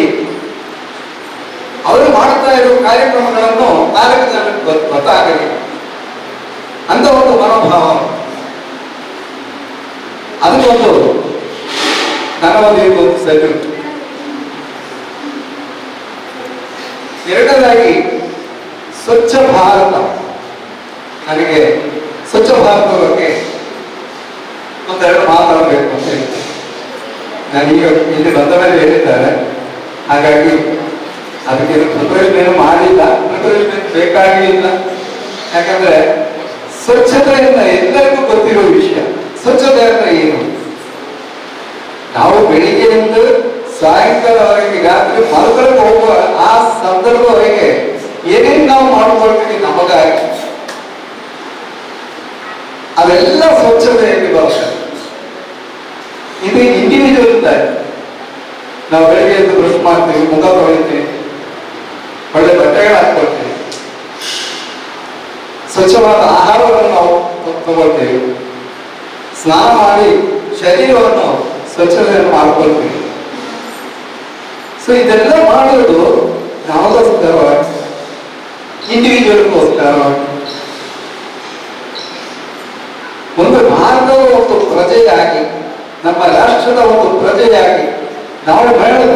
ಅವರು ಮಾಡುತ್ತಾ ಇರುವ ಕಾರ್ಯಕ್ರಮಗಳನ್ನು 4 ಜನಕ್ಕೆ ಗೊತ್ತಾಗಲಿ ಅಂತ ಒಂದು ಮನೋಭಾವ. ಅದಕ್ಕೊಂದು ನನ್ನ ಒಂದು ಸೆಲ್ಯೂಟ್. ಎರಡನೇದಾಗಿ ಸ್ವಚ್ಛ ಭಾರತ. ನನಗೆ ಸ್ವಚ್ಛ ಭಾರತದ ಬಗ್ಗೆ ಒಂದೆರಡು ಮಾತಾಡಬೇಕು ಅಂತ ಹೇಳ್ತೀನಿ. ನಾನೀಗ ಇಲ್ಲಿ ಬಂದ ಮೇಲೆ ಹೇಳಿದ್ದಾರೆ, ಹಾಗಾಗಿ ಅದಕ್ಕೆ ಪ್ರಿಪರೇಷನ್ ಏನು ಮಾಡಿಲ್ಲ, ಪ್ರಿಪರೇಷನ್ ಬೇಕಾಗಿಲ್ಲ. ಯಾಕಂದ್ರೆ ಸ್ವಚ್ಛತೆಯಿಂದ ಎಲ್ಲರಿಗೂ ಗೊತ್ತಿರೋ ವಿಷಯ. ಸ್ವಚ್ಛತೆ ಅಂದ್ರೆ ಏನು? ನಾವು ಬೆಳಿಗ್ಗೆಯಿಂದ ಸಾಯಂಕಾಲವರೆಗೆ ರಾತ್ರಿ ಮಲಗಲು ಹೋಗುವ ಆ ಸಂದರ್ಭವರೆಗೆ ಏನೇನು ನಾವು ಮಾಡ್ಕೊಳ್ತೀವಿ ನಮಗಾಗಿ ಅದೆಲ್ಲ ಸ್ವಚ್ಛತೆಯಲ್ಲಿ ಬರ್ತದೆ. ಇದು ಇಂಡಿವಿಜುವಲ್ ಇದ್ದಾರೆ. ನಾವು ಬೆಳಿಗ್ಗೆ ಎದ್ದು ಬ್ರಷ್ ಮಾಡ್ತೀವಿ, ಮುಖ ತೊಳಿತೀವಿ, ಒಳ್ಳೆ ಬಟ್ಟೆಗಳು ಹಾಕೊಳ್ತೀವಿ, ಸ್ವಚ್ಛವಾದ ಆಹಾರವನ್ನು ನಾವು ತಗೊಳ್ತೇವೆ, ಸ್ನಾನ ಮಾಡಿ ಶರೀರವನ್ನು ಸ್ವಚ್ಛತೆಯನ್ನು ಮಾಡ್ಕೊಳ್ತೀವಿ. ಸೊ ಇದೆಲ್ಲ ಮಾಡೋದು ಯಾವುದೋಸ್ಕರವಾಗಿ, ಇಂಡಿವಿಜುವಲ್ಗೋಸ್ಕರವಾಗಿ. ಒಂದು ಭಾರತದ ಒಂದು ಪ್ರಜೆಯಾಗಿ, ನಮ್ಮ ರಾಷ್ಟ್ರದ ಒಂದು ಪ್ರಜೆಯಾಗಿ ನಾವು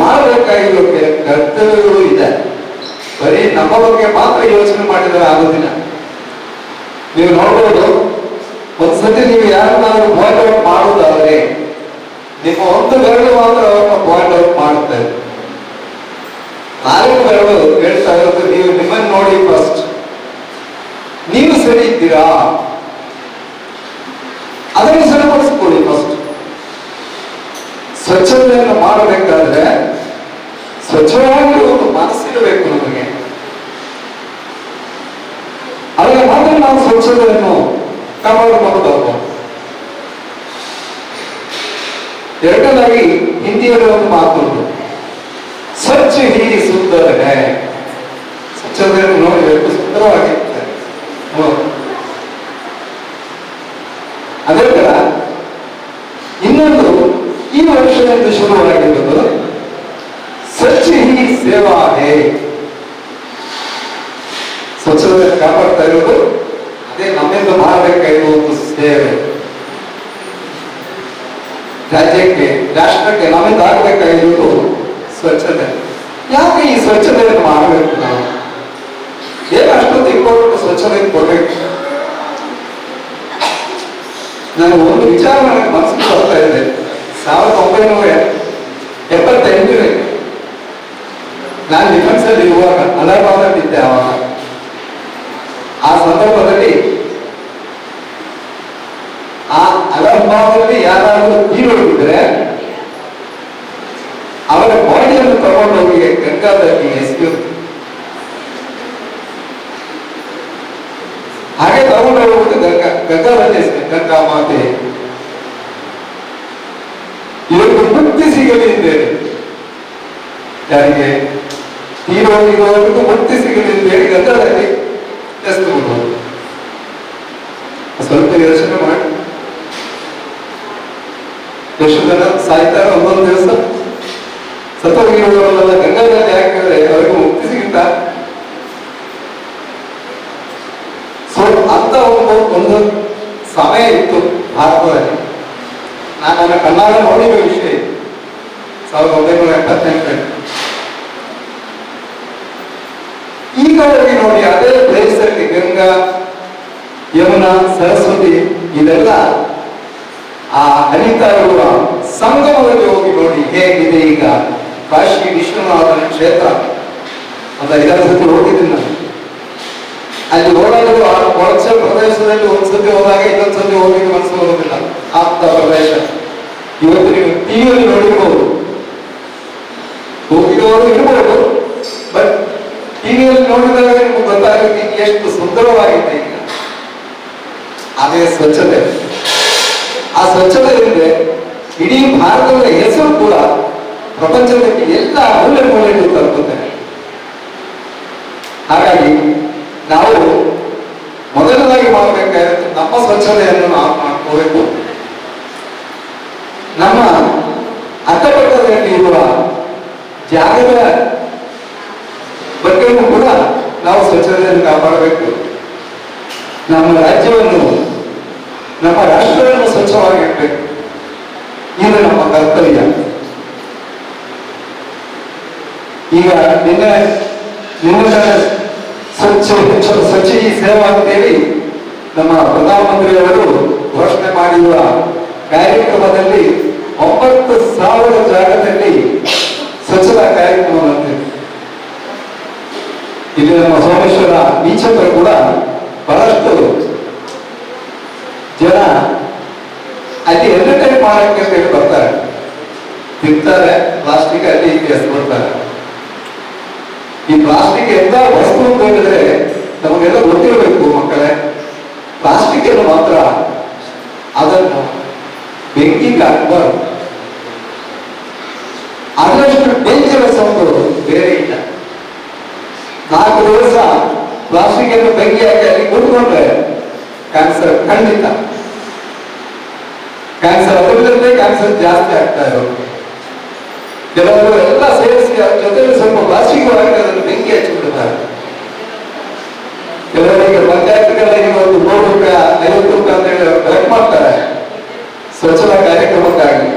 ಮಾಡಬೇಕಾಗಿರೋ ಕರ್ತವ್ಯಗಳು ಇದೆ. ಬರೀ ನಮ್ಮ ಬಗ್ಗೆ ಮಾತ್ರ ಯೋಚನೆ ಮಾಡಿದರೆ ಆಗೋದಿಲ್ಲ. ನೀವು ನೋಡ್ಬೋದು, ಒಂದ್ಸತಿ ನೀವು ಯಾರನ್ನಾದ್ರೂ ಪಾಯಿಂಟ್ ಔಟ್ ಮಾಡುವುದಾದ್ರೆ ನಿಮ್ಮ ಒಂದು ಬೆರಳು ಮಾತ್ರ ಅವ್ರನ್ನ ಪಾಯಿಂಟ್ ಔಟ್ ಮಾಡುತ್ತಾರೆ. 4 ಬೆರಳು ಹೇಳ್ತಾ ಇರೋದು ನೀವು ನಿಮ್ಮನ್ನು ನೋಡಿ ಫಸ್ಟ್ ನೀವು ಸರಿ ಇದ್ದೀರಾ ಅದನ್ನು ಸರಿಪಡಿಸ್ಕೊಳ್ಳಿ. ಫಸ್ಟ್ ಸ್ವಚ್ಛತೆಯನ್ನು ಮಾಡಬೇಕಾದ್ರೆ ಸ್ವಚ್ಛವಾಗಿ ಒಂದು ಮನಸ್ಸಿರಬೇಕು ನಮಗೆ. ಆಗ ಮಾತ್ರ ನಾವು ಸ್ವಚ್ಛತೆಯನ್ನು ಕಾಪಾಡಿಕೊಳ್ಳಬಹುದು. ಎರಡನೇದಾಗಿ ಹಿಂದಿಯಲ್ಲಿ ಒಂದು ಮಾತು ಉಂಟು, ಸ್ವಚ್ಛ ಹೀ ಸುಂದರ ಹೇ. ಸ್ವಚ್ಛತೆಯನ್ನು ನೋಡಿ ಎಷ್ಟು ಸುಂದರವಾಗಿರುತ್ತೆ. ಅದೇ ತರ ಇನ್ನೊಂದು ಈ ವರ್ಷದಿಂದ ಶುರುವಾಗಿರುವುದು ಸ್ವಚ್ಛ ಹೀ ಸೇವಾ ಹೇ. ಸ್ವಚ್ಛತೆ ಕಾಪಾಡ್ತಾ ಇರೋದು ಅದೇ ನಮ್ಮಿಂದ ಮಾಡಬೇಕಾಗಿರುವ ಒಂದು ಸೇವೆ. ರಾಜ್ಯಕ್ಕೆ, ರಾಷ್ಟ್ರಕ್ಕೆ ನಮ್ಮಿಂದ ಆಗಬೇಕಾಗಿರುವುದು ಸ್ವಚ್ಛತೆ. ಯಾಕೆ ಈ ಸ್ವಚ್ಛತೆಯನ್ನು ಮಾಡಬೇಕು? ನಾವು ಏನು ಅಷ್ಟೊಂದು ಇಂಪಾರ್ಟೆಂಟ್ ಸ್ವಚ್ಛತೆ ಕೊಡಬೇಕು? ನಾನು ಒಂದು ವಿಚಾರ ನನಗೆ ಮನಸ್ಸಿಗೆ ಬರ್ತಾ ಇದೆ. 1978 ನಾನು ಡಿಫೆನ್ಸ್ ಅಲ್ಲಿ ಇರುವಾಗ ಅಲಹಾಬಾದ್ ಇದ್ದೆ. ಆವಾಗ ಆ ಸಂದರ್ಭದಲ್ಲಿ ಆ ಅಲಹಾಬಾದಲ್ಲಿ ಯಾರಾದರೂ ತೀರೋಗಿದ್ರೆ ಅವರ ಬಾಡಿಯನ್ನು ತಗೊಂಡೋಗಿ ಗಂಗಾದಲ್ಲಿ ಎಸೆಯುವುದು. ಹಾಗೆ ತಗೊಂಡೋಗ್ಬಿಟ್ಟು ಗಂಗಾದಲ್ಲಿ ಎಸೆಯುತ್ತೆ. ಗಂಗಾ ಮಾತೆ ಇವತ್ತು ಮುಕ್ತಿ ಸಿಗಲಿ ಅಂತೇಳಿ, ಯಾರಿಗೆ ತೀರೋಗಿರೋರಿಗೂ ಮುಕ್ತಿ ಸಿಗಲಿ ಅಂತೇಳಿ ಗಂಗಾದಲ್ಲಿ ಎಸೆದುಬಿಡ್ಬೋದು. ಸ್ವಲ್ಪ ಯೋಚನೆ ಮಾಡಿ, ಎಷ್ಟು ಜನ ಸಾಯ್ತಾರೆ ಒಂದೊಂದು ದಿವಸ. ಸತ್ತೋಗಿರುವವರೆಲ್ಲ ಗಂಗಾದಲ್ಲಿ ಹಾಕಿದ್ರೆ ಅವರಿಗೂ ಮುಕ್ತಿ ಸಿಗುತ್ತಾ? ಸೊ ಅಂತ ಒಂದು ಸಮಯ ಇತ್ತು ಭಾರತದಲ್ಲಿ. ನಾನು ನನ್ನ ಕಣ್ಣಾಗ ನೋಡಿದ ವಿಷಯ 1978. ಈಗ ಹೋಗಿ ನೋಡಿ, ಅದೇ ಪ್ಲೇಸ್ ಅಲ್ಲಿ ಗಂಗಾ, ಯಮುನಾ, ಸರಸ್ವತಿ ಇದೆಲ್ಲ ಆ ಹರಿತಾ ಇರುವ ಸಂಗಮದಲ್ಲಿ ಹೋಗಿ ನೋಡಿ ಹೇಗಿದೆ. ಈಗ ಕಾಶಿ ವಿಶ್ವನಾಥನ ಕ್ಷೇತ್ರ ಒಂದು 5 ಸತಿ ಹೋಗಿದ್ದೀನಿ ನಾನು. ಅಲ್ಲಿ ಹೋದಾಗಲೂ ಆ ಕೊಳಚ ಪ್ರದೇಶದಲ್ಲಿ ಒಂದ್ಸತಿ ಹೋದಾಗ ಇನ್ನೊಂದ್ಸತಿ ಹೋಗಿ ಮನಸ್ಸು ಹೋಗೋದಿಲ್ಲ ಅಂತ ಪ್ರದೇಶ. ಇವತ್ತು ನೀವು ಟಿವಿಯಲ್ಲಿ ನೋಡಿರ್ಬೋದು, ಹೋಗಿರೋರು ಇರ್ಬೋದು, ಬಟ್ ಟಿವಿಯಲ್ಲಿ ನೋಡಿದಾಗ ನಿಮ್ಗೆ ಗೊತ್ತಾಗುತ್ತೆ ಎಷ್ಟು ಸುಂದರವಾಗಿದೆ. ಈಗ ಅದೇ ಸ್ವಚ್ಛತೆ. ಆ ಸ್ವಚ್ಛತೆಯಿಂದ ಇಡೀ ಭಾರತದ ಹೆಸರು ಕೂಡ ಪ್ರಪಂಚದಲ್ಲಿ ಎಲ್ಲ ಮೂಲೆ ಮೂಲೆಗೂ ತಲುಪುತ್ತದೆ. ಹಾಗಾಗಿ ನಾವು ಮೊದಲನಾಗಿ ಮಾಡಬೇಕಾಗಿರುತ್ತೆ ನಮ್ಮ ಸ್ವಚ್ಛತೆಯನ್ನು ನಾವು ಮಾಡ್ಕೋಬೇಕು. ನಮ್ಮ ಅಕ್ಕಪಕ್ಕದಲ್ಲಿ ಇರುವ ಜಾಗದ ಬಗ್ಗೆಯೂ ಕೂಡ ನಾವು ಸ್ವಚ್ಛತೆಯನ್ನು ಕಾಪಾಡಬೇಕು. ನಮ್ಮ ರಾಜ್ಯವನ್ನು, ನಮ್ಮ ರಾಷ್ಟ್ರವನ್ನು ಸ್ವಚ್ಛವಾಗಿರ್ಬೇಕು. ಇದು ನಮ್ಮ ಕರ್ತವ್ಯ. ಈಗ ನಿನ್ನೆ ಸ್ವಚ್ಛ ಹೀ ಸೇವಾ ಅಂತೇಳಿ ನಮ್ಮ ಪ್ರಧಾನಮಂತ್ರಿಯವರು ಘೋಷಣೆ ಮಾಡಿರುವ ಕಾರ್ಯಕ್ರಮದಲ್ಲಿ 9,000 ಜಾಗದಲ್ಲಿ ಸ್ವಚ್ಛತಾ ಕಾರ್ಯಕ್ರಮ ಅಂತಿದೆ. ಇಲ್ಲಿ ನಮ್ಮ ಸೋಮೇಶ್ವರ ಬೀಚ್ ಹತ್ರ ಕೂಡ ಬಹಳಷ್ಟು ಜನ ಅಲ್ಲಿ ಎಂಟರ್ಟೈನ್ ಮಾಡಕ್ಕೆ ಅಂತ ಹೇಳಿ ಬರ್ತಾರೆ. ತಿಂತಾರೆ, ಪ್ಲಾಸ್ಟಿಕ್ ಅಲ್ಲಿ ಇಲ್ಲಿ ಎಸ್ಕೊಡ್ತಾರೆ. ಈ ಪ್ಲಾಸ್ಟಿಕ್ ಎಂತ ವಸ್ತು ಅಂತ ಹೇಳಿದ್ರೆ ನಮಗೆಲ್ಲ ಗೊತ್ತಿರಬೇಕು ಮಕ್ಕಳೇ. ಪ್ಲಾಸ್ಟಿಕ್ ಅನ್ನು ಮಾತ್ರ ಅದನ್ನು ಬೆಂಕಿಗೆ ಹಾಕಬಾರದು. ಅದರಷ್ಟು ಡೇಂಜರಸ್ ಒಂದು ಬೇರೆ ಇಲ್ಲ. 4 ದಿವಸ ಪ್ಲಾಸ್ಟಿಕ್ ಅನ್ನು ಬೆಂಕಿ ಹಾಕಿ ಅಲ್ಲಿ ಕೂತ್ಕೊಂಡ್ರೆ ಕ್ಯಾನ್ಸರ್ ಖಂಡಿತ. ಕ್ಯಾನ್ಸರ್ ಅದರಲ್ಲೇ ಕ್ಯಾನ್ಸರ್ ಜಾಸ್ತಿ ಆಗ್ತಾ ಇರೋದು. ಕೆಲವರು ಎಲ್ಲ ಸೇರಿಸಿ ಅದ್ರ ಜೊತೆಗೆ ಸ್ವಲ್ಪ ಪ್ಲಾಸ್ಟಿಕ್ ಒಳಗೆ ಅದನ್ನು ಬೆಂಕಿ ಹಚ್ಚಿಬಿಡ್ತಾರೆ. ಕೆಲವರಿಗೆ ಪಂಚಾಯತ್ಗಳಲ್ಲಿ ಒಂದು 100 ರೂಪಾಯಿ 50 ರೂಪಾಯಿ ಅಂತ ಹೇಳಿ ಕಲೆಕ್ಟ್ ಮಾಡ್ತಾರೆ ಸ್ವಚ್ಛತಾ ಕಾರ್ಯಕ್ರಮಕ್ಕಾಗಿ.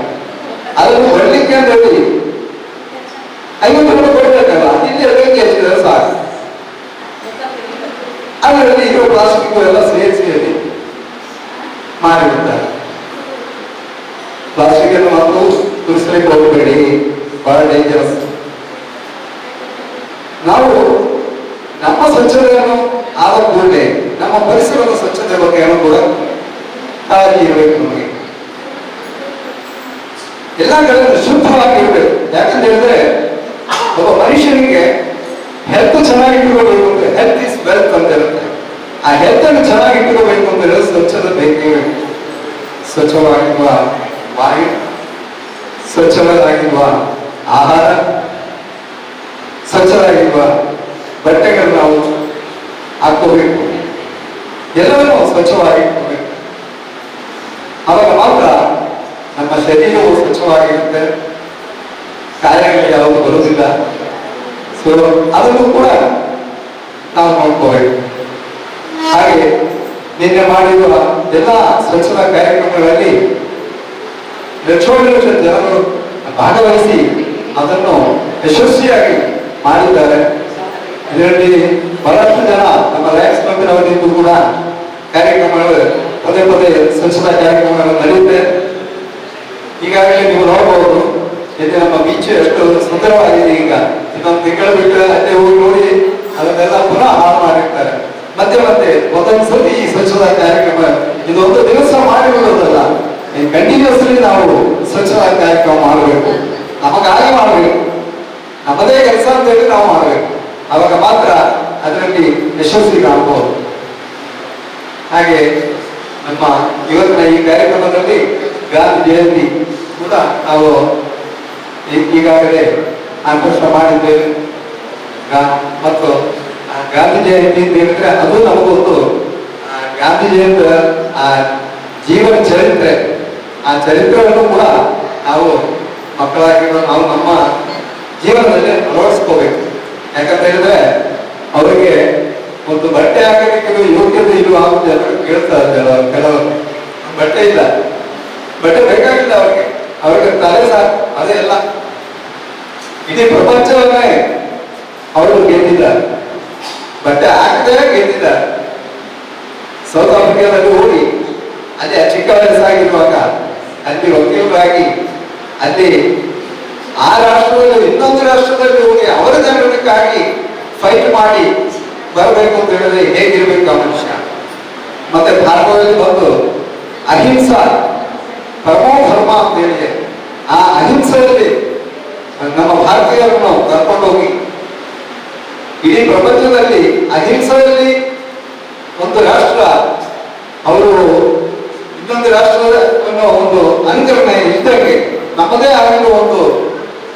ಅದನ್ನು ಕೊಡ್ಲಿಕ್ಕೆ ಅಂತ ಹೇಳಿ 50 ರೂಪಾಯಿ ಕೊಡ್ಬೇಕಲ್ಲ, ಇಲ್ಲಿ ಬೆಂಕಿ ಹಚ್ಚಿದ್ರೆ ಸಾಕು. ಅದರಲ್ಲಿ ಇರೋ ಪ್ಲಾಸ್ಟಿಕ್ ಎಲ್ಲ ಸೇರಿಸಿ ಮಾಡಿಬಿಡ್ತಾರೆ. ಪ್ಲಾಸ್ಟಿಕ್ ಅನ್ನು ಮತ್ತು ತುರಿಸಲಿಕ್ಕೆ ಹೋಗಬೇಡಿ, ಬಹಳ ಡೇಂಜರಸ್. ನಾವು ನಮ್ಮ ಸ್ವಚ್ಛತೆಯನ್ನು ಆದ ಕೂಡಲೇ ನಮ್ಮ ಪರಿಸರದ ಸ್ವಚ್ಛತೆ ಬಗ್ಗೆ ಕೂಡ ಕಾಳಜಿ ಇರಬೇಕು. ನಮಗೆ ಎಲ್ಲ ಕಡೆ ಶುದ್ಧವಾಗಿರ್ಬೇಕು. ಯಾಕಂತ ಹೇಳಿದ್ರೆ ಒಬ್ಬ ಮನುಷ್ಯನಿಗೆ ಹೆಲ್ತ್ ಚೆನ್ನಾಗಿಟ್ಕೋಬೇಕು ಅಂದ್ರೆ ಹೆಲ್ತ್ ಇಸ್ ವೆಲ್ತ್ ಅಂತ ಇರುತ್ತೆ. ಆ ಹೆಲ್ತ್ ಅನ್ನು ಚೆನ್ನಾಗಿಟ್ಕೋಬೇಕು ಅಂತ ಹೇಳಿದ್ರೆ ಸ್ವಚ್ಛತೆ ಬೇಕೇ ಬೇಕು. ಸ್ವಚ್ಛವಾಗಿರುವ ವಾಯು, ಸ್ವಚ್ಛವಾಗಿರುವ ಆಹಾರ, ಸ್ವಚ್ಛವಾಗಿರುವ ಬಟ್ಟೆಗಳನ್ನು ನಾವು ಹಾಕೋಬೇಕು. ಎಲ್ಲವನ್ನೂ ಸ್ವಚ್ಛವಾಗಿಟ್ಕೋಬೇಕು. ಅವಾಗ ಮಾತ್ರ ನಮ್ಮ ಶರೀರವು ಸ್ವಚ್ಛವಾಗಿರುತ್ತೆ, ಕಾಯಿಲೆಗಳು ಯಾವುದು ಬರುವುದಿಲ್ಲ. ಸೊ ಅದನ್ನು ಕೂಡ ನಾವು ನೋಡ್ಕೋಬೇಕು. ಹಾಗೆ ನಿನ್ನೆ ಮಾಡಿರುವ ಎಲ್ಲ ಸ್ವಚ್ಛತಾ ಕಾರ್ಯಕ್ರಮಗಳಲ್ಲಿ ಲಕ್ಷೋಲಕ್ಷ ಜನರು ಭಾಗವಹಿಸಿ ಅದನ್ನು ಯಶಸ್ವಿಯಾಗಿ ಮಾಡಿದ್ದಾರೆ. ಇದರಲ್ಲಿ ಬಹಳಷ್ಟು ಜನ ನಮ್ಮ ಲಯನ್ಸ್ ಕ್ಲಬ್ಬಿನವರಿಗೂ ಕೂಡ ಕಾರ್ಯಕ್ರಮಗಳು ಪದೇ ಪದೇ ಸ್ವಚ್ಛತಾ ಕಾರ್ಯಕ್ರಮಗಳು ನಡೆಯುತ್ತೆ. ಈಗಾಗಲೇ ನೀವು ನೋಡಬಹುದು, ಇಲ್ಲಿ ನಮ್ಮ ಬೀಚ್ ಎಷ್ಟು ಸುಂದರವಾಗಿದೆ. ಈಗ ಇನ್ನೊಂದು ತಿಂಗಳು ಬಿಟ್ಟು ಅಲ್ಲೇ ಹೋಗಿ ನೋಡಿ ಅದನ್ನೆಲ್ಲ ಪುನಃ ಹಾಳು ಮಾಡಿರ್ತಾರೆ. ಮತ್ತೆ ಮತ್ತೆ ಒಂದೊಂದ್ಸತಿ ಈ ಸ್ವಚ್ಛತಾ ಕಾರ್ಯಕ್ರಮ ಇದೊಂದು ದಿವಸ ಮಾಡಿರುವುದಲ್ಲ, ಕಂಟಿನ್ಯೂಸ್ಲಿ ನಾವು ಸ್ವಚ್ಛತಾ ಕಾರ್ಯಕ್ರಮ ಮಾಡಬೇಕು. ನಮಗಾಗಿ ಮಾಡಬೇಕು, ನಮ್ಮದೇ ಕೆಲಸ ಅಂತ ಹೇಳಿ ನಾವು ಮಾಡಬೇಕು. ಅವಾಗ ಮಾತ್ರ ಅದರಲ್ಲಿ ಯಶಸ್ವಿ ಕಾಣಬಹುದು. ಹಾಗೆ ನಮ್ಮ ಇವತ್ತಿನ ಈ ಕಾರ್ಯಕ್ರಮದಲ್ಲಿ ಗಾಂಧಿ ಜಯಂತಿ ಕೂಡ ನಾವು ಈಗಾಗಲೇ ಆಕರ್ಷಣೆ ಮಾಡಿದ್ದೇವೆ. ಮತ್ತು ಗಾಂಧಿ ಜಯಂತಿ ಅಂತ ಹೇಳಿದ್ರೆ ಅದು ನಮಗೊಂದು ಗಾಂಧಿ ಜಯಂತಿ ಆ ಜೀವನ ಚರಿತ್ರೆ, ಆ ಚರಿತ್ರೆಯನ್ನು ಕೂಡ ನಾವು ಮಕ್ಕಳಾಗಿ ನಾವು ನಮ್ಮ ಜೀವನದಲ್ಲಿ ಅಳವಡಿಸ್ಕೋಬೇಕು. ಯಾಕಂತ ಹೇಳಿದ್ರೆ ಅವರಿಗೆ ಒಂದು ಬಟ್ಟೆ ಹಾಕಲಿಕ್ಕೆ ಯೋಗ್ಯತೆ ಇಲ್ವಾ ಅಂತ ಕೇಳ್ತಾರೆ ಕೆಲವರು. ಬಟ್ಟೆ ಇಲ್ಲ, ಬಟ್ಟೆ ಬೇಕಾಗಿಲ್ಲ ಅವ್ರಿಗೆ ತಲೆ ಸಾಕು, ಅದೇ ಎಲ್ಲ. ಇಡೀ ಪ್ರಪಂಚವನ್ನೇ ಅವರು ಗೆದ್ದಿದ್ದಾರೆ, ಬಟ್ಟೆ ಹಾಕದೇ ಗೆದ್ದಿದ್ದಾರೆ. ಸೌತ್ ಆಫ್ರಿಕಾದಲ್ಲಿ ಹೋಗಿ ಅಲ್ಲಿ ಚಿಕ್ಕ ವಯಸ್ಸಾಗಿರುವಾಗ ಅಲ್ಲಿ ವಕೀಲರಾಗಿ ಅಲ್ಲಿ ಆ ರಾಷ್ಟ್ರದಲ್ಲಿ ಇನ್ನೊಂದು ರಾಷ್ಟ್ರದಲ್ಲಿ ಹೋಗಿ ಅವರ ಜನರಿಗಾಗಿ ಫೈಟ್ ಮಾಡಿ ಬರಬೇಕು ಅಂತ ಹೇಳಿದ್ರೆ ಹೇಗಿರ್ಬೇಕು ಆ ಮನುಷ್ಯ. ಮತ್ತೆ ಭಾರತದಲ್ಲಿ ಬಂದು ಅಹಿಂಸಾ ಪರಮೋ ಧರ್ಮ ಅಂತ ಹೇಳಿ ಆ ಅಹಿಂಸೆಯಲ್ಲಿ ನಮ್ಮ ಭಾರತೀಯರನ್ನು ಕರ್ಕೊಂಡೋಗಿ ಇಡೀ ಪ್ರಪಂಚದಲ್ಲಿ ಅಹಿಂಸೆಯಲ್ಲಿ ಒಂದು ರಾಷ್ಟ್ರ ಅವರು ಇನ್ನೊಂದು ರಾಷ್ಟ್ರವನ್ನು ಒಂದು ಅನುಕರಣೆ ಇದ್ದಂಗೆ ನಮ್ಮದೇ ಆಗಿರುವ ಒಂದು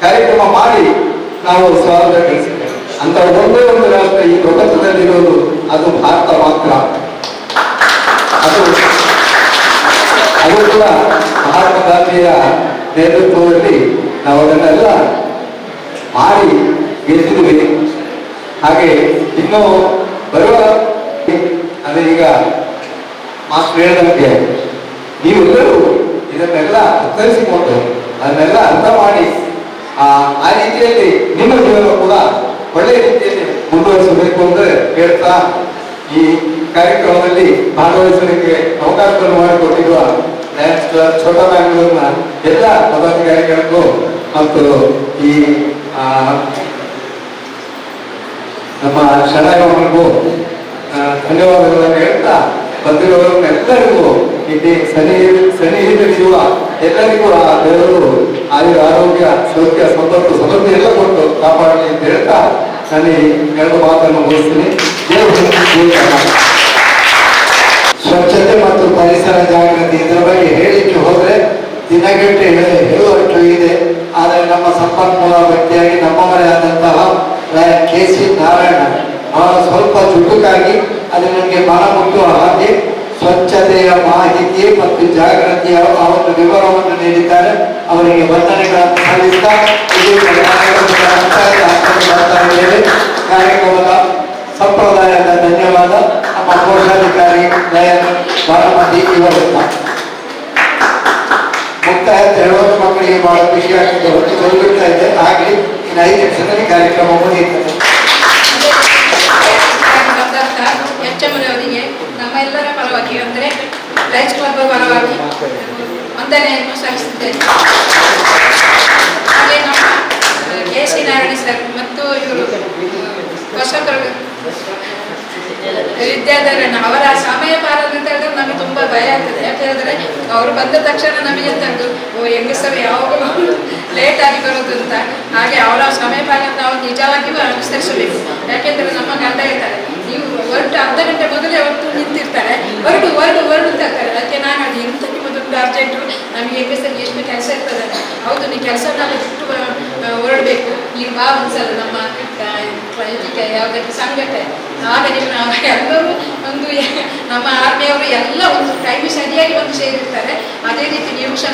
ಕಾರ್ಯಕ್ರಮ ಮಾಡಿ ನಾವು ಸ್ವಾತಂತ್ರ್ಯ ಗಳಿಸಿದ್ದೇವೆ. ಅಂತ ಒಂದೇ ಒಂದು ರಾಷ್ಟ್ರ ಈ ಪ್ರಪಂಚದಲ್ಲಿರೋದು ಅದು ಭಾರತ ಮಾತ್ರ. ಅದು ಕೂಡ ಮಹಾತ್ಮ ಗಾಂಧಿಯ ನೇತೃತ್ವದಲ್ಲಿ ನಾವು ಅದನ್ನೆಲ್ಲ ಮಾಡಿ ಗೆದ್ದಿದ್ವಿ. ಹಾಗೆ ಇನ್ನು ಬರುವ ಅದೇ ಈಗ ಮಾಸ್ಟರ್ ಹೇಳಿದಂತೆ ನೀವೆಲ್ಲರೂ ಇದನ್ನೆಲ್ಲ ಅರ್ಥೈಸಿಕೊಂಡು ಅದನ್ನೆಲ್ಲ ಅರ್ಥ ಮಾಡಿ ಆ ರೀತಿಯಲ್ಲಿ ನಿಮ್ಮ ಜೀವನ ಕೂಡ ಒಳ್ಳೆಯ ರೀತಿಯಲ್ಲಿ ಮುಂದುವರಿಸಬೇಕು ಅಂತ ಹೇಳ್ತಾ ಈ ಕಾರ್ಯಕ್ರಮದಲ್ಲಿ ಭಾಗವಹಿಸಲಿಕ್ಕೆ ಅವಕಾಶವನ್ನು ಮಾಡಿಕೊಟ್ಟಿರುವ ಲಯನ್ಸ್ ಕ್ಲಬ್ ಛೋಟಾ ಬ್ಯಾಂಗ್ಳೂರ್ನ ಎಲ್ಲ ಪದಾಧಿಕಾರಿಗಳಿಗೂ ಮತ್ತು ಈ ನಮ್ಮ ಶರಣಯ್ಯನಿಗೂ ಧನ್ಯವಾದಗಳನ್ನು ಹೇಳ್ತಾ ಬಂದಿರುವವರೆಲ್ಲರಿಗೂ ಇಲ್ಲಿ ಸನ್ನಿಹಿತರಿರುವ ಎಲ್ಲರಿಗೂ ಆ ದೇವರು ಆರೋಗ್ಯ ಸೌಖ್ಯ ಸಂಪತ್ತು ಸಮೃದ್ಧಿ ಎಲ್ಲ ಕೊಟ್ಟು ಕಾಪಾಡಲಿ ಅಂತ ಹೇಳ್ತಾ ನಾನು ಈ 2 ಮಾತನ್ನು ಮುಗಿಸ್ತೀನಿ. ಸ್ವಚ್ಛತೆ ಮತ್ತು ಪರಿಸರ ಜಾಗೃತಿ ಇದರ ಬಗ್ಗೆ ಹೇಳಿಕ್ಕೆ ಹೋದ್ರೆ ದಿನಗಟ್ಟೆ ಹೇಳುವಷ್ಟು ಇದೆ. ಆದರೆ ನಮ್ಮ ಸಂಪನ್ಮೂಲ ವ್ಯಕ್ತಿಯಾಗಿ ನಮ್ಮವರೇ ಆದಂತಹ ಕೆ.ಸಿ. ನಾರಾಯಣ ಬಹಳ ಸ್ವಲ್ಪ ಚುಟುಕಾಗಿ ಅದು ನನಗೆ ಮನ ಮುಟ್ಟುವ ಹಾಗೆ ಸ್ವಚ್ಛತೆಯ ಮಾಹಿತಿ ಮತ್ತು ಜಾಗೃತಿಯ ಆ ಒಂದು ವಿವರವನ್ನು ನೀಡಿದ್ದಾರೆ. ಅವರಿಗೆ ವಂದನೆಗಳನ್ನು ಸಲ್ಲಿಸ್ತಾ ಕಾರ್ಯಕ್ರಮದ ಸಂಪ್ರದಾಯದ ಧನ್ಯವಾದ ನಮ್ಮ ಕೋಶಾಧಿಕಾರಿ ದಯಾನಂದ ಬಾಲಮತಿ ಇವರಿಂದ. ಮುಕ್ತಾಯ ಹೇಳುವುದು ಮಕ್ಕಳಿಗೆ ಬಹಳ ಖುಷಿ ಆಗ್ತದೆ, ಹೊತ್ತು ಹೋಗ್ಬಿಡ್ತಾ ಇದೆ. ಹಾಗೆ ಇನ್ನು 5 ನಿಮಿಷದಲ್ಲಿ ಕಾರ್ಯಕ್ರಮ ಮುಗಿಯುತ್ತದೆ. ಅವರಿಗೆ ನಮ್ಮೆಲ್ಲರ ಪರವಾಗಿ ಅಂದರೆ ಲಯನ್ಸ್ ಕ್ಲಬ್ ಪರವಾಗಿ ವಂದನೆಯನ್ನು ಸಲ್ಲಿಸುತ್ತೇನೆ. ಹಾಗೆ ನಮ್ಮ ಕೆ.ಸಿ. ನಾರಾಯಣ ಸರ್ ಮತ್ತು ಇವರು ಹೊಸಕರು ವಿದ್ಯಾಧರಣ ಅವರ ಸಮಯ ಪಾಲನೆ ಅಂತ ಹೇಳಿದ್ರೆ ನಮಗೆ ತುಂಬ ಭಯ ಆಗ್ತದೆ. ಯಾಕೆ ಹೇಳಿದ್ರೆ ಅವರು ಬಂದ ತಕ್ಷಣ ನಮಗೆ ತಂದು ಹೆಂಗಸರು ಯಾವಾಗಲೂ ಲೇಟ್ ಆಗಿ ಬರೋದು ಅಂತ. ಹಾಗೆ ಅವರ ಸಮಯ ಪಾಲನೆ ನಾವು ನಿಜವಾಗಿಯೂ ಅನುಸರಿಸಬೇಕು. ಯಾಕೆಂದರೆ ನಮ್ಮ ಗಂಡ ಹೇಳ್ತಾರೆ, ನೀವು ಹೊರಟು ಅರ್ಧ ಗಂಟೆ ಮೊದಲೇ ಹೊರಟು ನಿಂತಿರ್ತಾರೆ, ಹೊರಡು ಅಂತ ಹೇಳ್ತಾರೆ. ಅದಕ್ಕೆ ನಾನು ಅದು ಎಂತ ನಿಮ್ಮದೊಂದು ಅರ್ಜೆಂಟು, ನಮಗೆ ಹೆಂಗಸರಿಗೆ ಎಷ್ಟು ಕೆಲಸ ಇರ್ತದೆ. ಹೌದು, ನೀವು ಕೆಲಸ ನಾವು ಬಿಟ್ಟು ಹೊರಡಬೇಕು. ಈಗ ಬಾ ಒಂದ್ಸಲ ನಮ್ಮ ಇದಕ್ಕೆ ಯಾವುದಕ್ಕೆ ಸಂಘಟನೆ, ಆಗ ನೀವು ಎಲ್ಲರೂ ಒಂದು ನಮ್ಮ ಆರ್ಮಿಯವರು ಎಲ್ಲ ಒಂದು ಟೈಮ್ ಸರಿಯಾಗಿ ಒಂದು ಸೇರಿರ್ತಾರೆ. ಅದೇ ರೀತಿ ನೀವು ಸಹ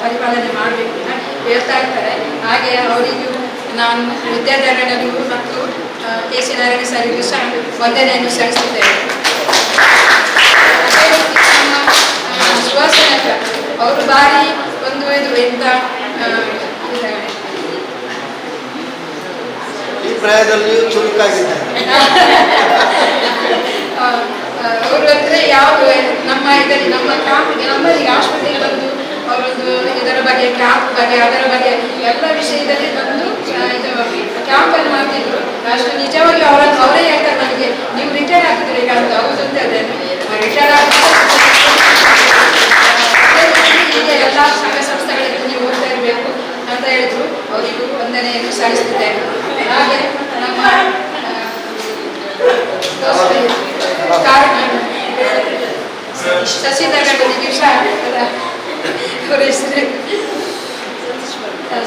ಪರಿಪಾಲನೆ ಮಾಡಬೇಕು ಅಂತ ಹೇಳ್ತಾ ಇರ್ತಾರೆ. ಹಾಗೆ ಅವರಿಗೂ ನಾನು ವಿದ್ಯಾಧರಣಿಗೂ ಮತ್ತು ಕೆ.ಸಿ. ನಾರಾಯಣ ಸರಿಗೂ ಸಹ ವಂದನೆಯನ್ನು ಸಲ್ಲಿಸುತ್ತೇವೆ. ಅದೇ ರೀತಿ ನಮ್ಮ ಸುವಾಸನ ಅವರು ಬಾರಿ ಒಂದು ಇದು ಎಂತ ಈ ಪ್ರಾಯದಲ್ಲಿ ಚುರುಕಾಗಿದ್ದಾರೆ. ಅವರು ಅಂದರೆ ಯಾವುದು ನಮ್ಮ ಇದರಲ್ಲಿ ನಮ್ಮ ನಮ್ಮಲ್ಲಿ ಆಸ್ಪತ್ರೆಗೆ ಬಂದು ಅವರೊಂದು ಇದರ ಬಗ್ಗೆ ಕ್ಯಾಂಪ್ ಬಗ್ಗೆ ಅದರ ಬಗ್ಗೆ ಎಲ್ಲ ವಿಷಯದಲ್ಲಿ ಬಂದು ಇದು ಕ್ಯಾಂಪನ್ನು ಮಾಡ್ತಿದ್ರು. ಅಷ್ಟು ನಿಜವಾಗಿ ಅವರೇ ಹೇಳ್ತಾರೆ ನನಗೆ, ನೀವು ರಿಟೈರ್ ಆಗಿದ್ರೆ ಈಗ ಅಂತ. ಹೌದು ಅಂತ ಅದೇನು ರಿಟೈರ್ ಈಗ ಎಲ್ಲ ಸಂಘ ಸಂಸ್ಥೆಗಳಿಗೆ ನೀವು ಹೋಗ್ತಾ ಇರಬೇಕು ಅಂತ ಹೇಳಿದ್ರು. ಅವರಿಗೂ ವಂದನೆಯನ್ನು ಸಲ್ಲಿಸುತ್ತೇನೆ. ಹಾಗೆ ನಮ್ಮ ಶಶಿಧರನಿಗೂ ಸಹ ಅವರ ಹೆಸರು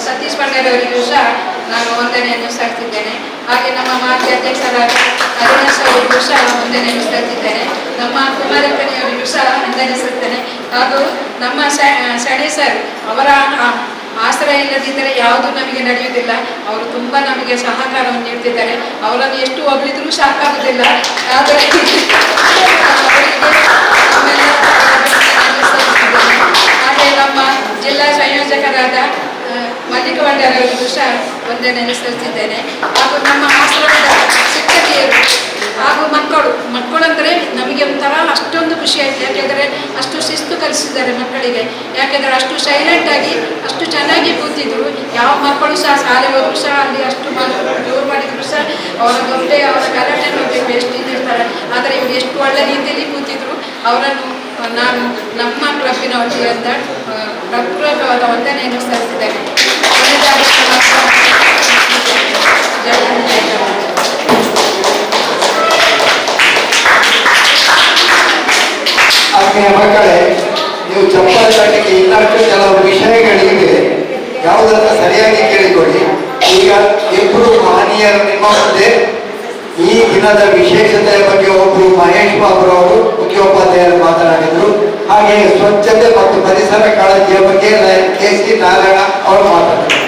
ಸತೀಶ್ ಬಂಡಾರವರಿಗೂ ಸಹ ನಾನು ವಂದನೆಯನ್ನು ಸಲ್ಲಿಸಿದ್ದೇನೆ. ಹಾಗೆ ನಮ್ಮ ಮಾಜಿ ಅಧ್ಯಕ್ಷರಾದ ಅವಿನಾಶ್ ಅವರಿಗೂ ಸಹ ವಂದನೆಯನ್ನು ಸಲ್ಲಿಸಿದ್ದೇನೆ. ನಮ್ಮ ಕುಮಾರಕ್ಕನಿಯವರಿಗೂ ಸಹ ವಂದನಿಸುತ್ತೇನೆ. ಹಾಗೂ ನಮ್ಮ ಸಣಿ ಸರ್ ಅವರ ಆಶ್ರಯ ಇಲ್ಲದಿದ್ದರೆ ಯಾವುದೂ ನಮಗೆ ನಡೆಯುವುದಿಲ್ಲ. ಅವರು ತುಂಬ ನಮಗೆ ಸಹಕಾರವನ್ನು ನೀಡ್ತಿದ್ದಾರೆ. ಅವರನ್ನು ಎಷ್ಟು ಹೊಗಳಿದ್ರೂ ಸಾಕಾಗುವುದಿಲ್ಲ. ಆದರೆ ಹಾಗೆ ನಮ್ಮ ಜಿಲ್ಲಾ ಸಂಯೋಜಕರಾದ ಮಲ್ಲಿಕ ಭಂಡಾರವರಿಗೂ ಸಹ ವಂದನೆಯನ್ನು ಸಲ್ಲಿಸಿದ್ದೇನೆ. ಹಾಗೂ ನಮ್ಮ ಆಶ್ರಮದ ಶಿಕ್ಷಕಿಯರು ಹಾಗೂ ಮಕ್ಕಳಂದರೆ ನಮಗೆ ಒಂಥರ ಅಷ್ಟೊಂದು ಖುಷಿ ಆಯಿತು. ಯಾಕೆಂದರೆ ಅಷ್ಟು ಶಿಸ್ತು ಕಲಿಸಿದ್ದಾರೆ ಮಕ್ಕಳಿಗೆ. ಯಾಕೆಂದರೆ ಅಷ್ಟು ಸೈಲೆಂಟಾಗಿ ಅಷ್ಟು ಚೆನ್ನಾಗಿ ಕೂತಿದ್ರು. ಯಾವ ಮಕ್ಕಳು ಸಹ ಶಾಲೆ ಹೋದ್ರು ಸಹ ಅಲ್ಲಿ ಅಷ್ಟು ಜೋರು ಮಾಡಿದ್ರು ಸಹ ಅವರ ಗೊಬ್ಬೆ ಅವರ ಗಲಾಟೆ ನೋಡಬೇಕು ಎಷ್ಟು ಇದಿರ್ತಾರೆ. ಆದರೆ ಇವರು ಎಷ್ಟು ಒಳ್ಳೆ ರೀತಿಯಲ್ಲಿ ಕೂತಿದ್ರು. ಅವರನ್ನು ನಾನು ನಮ್ಮ ಕ್ಲಬ್ಬಿನ ವತಿಯಿಂದ ಪ್ರಪೂರ್ವಕವಾದ ವಂದನೆಯನ್ನು ಸಲ್ಲಿಸಿದ್ದೇನೆ. ಆತ್ಮೀಯ ಮಕ್ಕಳೇ, ನೀವು ಚಪ್ಪಲಿ ತಟ್ಟಕ್ಕೆ ಇನ್ನಷ್ಟು ಕೆಲವು ವಿಷಯಗಳಿವೆ, ಯಾವುದನ್ನು ಸರಿಯಾಗಿ ಕೇಳಿಕೊಳ್ಳಿ. ಈಗ ಇಬ್ಬರು ಮಹನೀಯರು ನಿಮ್ಮ ಮುಂದೆ ಈ ದಿನದ ವಿಶೇಷತೆಯ ಬಗ್ಗೆ ಒಬ್ಬರು ಮಹೇಶ್ ಬಾಬು ಅವರು ಮುಖ್ಯೋಪಾಧ್ಯಾಯರು ಮಾತನಾಡಿದರು. ಹಾಗೆ ಸ್ವಚ್ಛತೆ ಮತ್ತು ಪರಿಸರ ಕಾಳಜಿಯ ಬಗ್ಗೆ ಕೆ.ಸಿ. ನಾರಾಯಣ ಅವರು ಮಾತನಾಡಿದರು.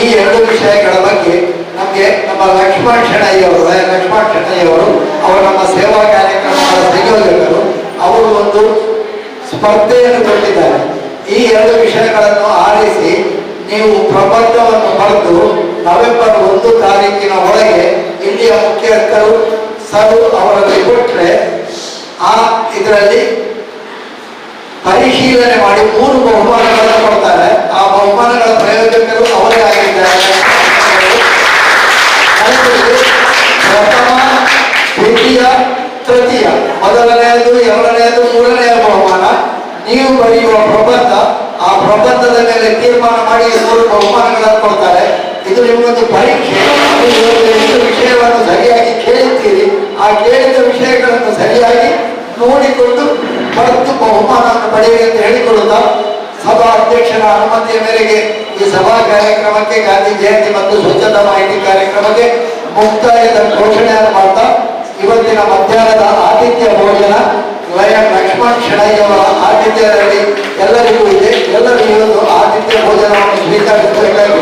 ಈ 2 ವಿಷಯಗಳ ಬಗ್ಗೆ ನಮಗೆ ನಮ್ಮ ಲಕ್ಷ್ಮಣ್ ಶೆಣಯ್ಯವರು ಅವರು ನಮ್ಮ ಸೇವಾ ಕಾರ್ಯಕ್ರಮಗಳ ಸಂಯೋಜಕರು, ಅವರು ಒಂದು ಸ್ಪರ್ಧೆಯನ್ನು ಕೊಟ್ಟಿದ್ದಾರೆ. ಈ 2 ವಿಷಯಗಳನ್ನು ಆರಿಸಿ ನೀವು ಪ್ರಬಂಧವನ್ನು ಬರೆದು ನವೆಂಬರ್ 1 ತಾರೀಕಿನ ಒಳಗೆ ಇಲ್ಲಿಯ ಮುಖ್ಯಸ್ಥರು ಸರ್ ಅವರಲ್ಲಿ ಕೊಟ್ಟರೆ ಇದರಲ್ಲಿ ಪರಿಶೀಲನೆ ಮಾಡಿ 3 ಬಹುಮಾನಗಳನ್ನು ಕೊಡ್ತಾರೆ. ಆ ಬಹುಮಾನಗಳ ಪ್ರಯೋಜಕರು ಅವರೇ ಆಗಿದ್ದಾರೆ. ಪ್ರಥಮ, ದ್ವಿತೀಯ, ತೃತೀಯ, ಮೊದಲನೆಯದು, ಎರಡನೆಯದು, ಮೂರನೆಯ ಬಹುಮಾನ ನೀವು ಬರೆಯುವ ಪ್ರಬಂಧ, ಆ ಪ್ರಬಂಧದ ಮೇಲೆ ತೀರ್ಮಾನ ಮಾಡಿ 3 ಬಹುಮಾನಗಳನ್ನು ಕೊಡ್ತಾರೆ. ಇದು ನಿಮಗೊಂದು ಪರೀಕ್ಷೆ. ನೀವು ಎಷ್ಟು ವಿಷಯವನ್ನು ಸರಿಯಾಗಿ ಕೇಳುತ್ತೀರಿ, ಆ ಕೇಳಿದ ವಿಷಯಗಳನ್ನು ಸರಿಯಾಗಿ ನೋಡಿಕೊಂಡು ಬರೆದು ಬಹುಮಾನವನ್ನು ಪಡೆಯಿರಿ ಅಂತ ಹೇಳಿಕೊಡುತ್ತಾ, ಸಭಾ ಅಧ್ಯಕ್ಷರ ಅನುಮತಿಯ ಮೇರೆಗೆ ಈ ಸಭಾ ಕಾರ್ಯಕ್ರಮಕ್ಕೆ, ಗಾಂಧಿ ಜಯಂತಿ ಮತ್ತು ಸ್ವಚ್ಛತಾ ಮಾಹಿತಿ ಕಾರ್ಯಕ್ರಮಕ್ಕೆ ಮುಕ್ತಾಯದ ಘೋಷಣೆಯನ್ನು ಮಾಡ್ತಾ, ಇವತ್ತಿನ ಮಧ್ಯಾಹ್ನದ ಆತಿಥ್ಯ ಭೋಜನ ಲಯನ್ ಲಕ್ಷ್ಮಣ್ ಶೆಣೈಯವರ ಆತಿಥ್ಯದಲ್ಲಿ ಎಲ್ಲರಿಗೂ ಇದೆ. ಎಲ್ಲರೂ ಈ ಒಂದು ಆತಿಥ್ಯ ಭೋಜನವನ್ನು ಸ್ವೀಕರಿಸಬೇಕಾಗಿ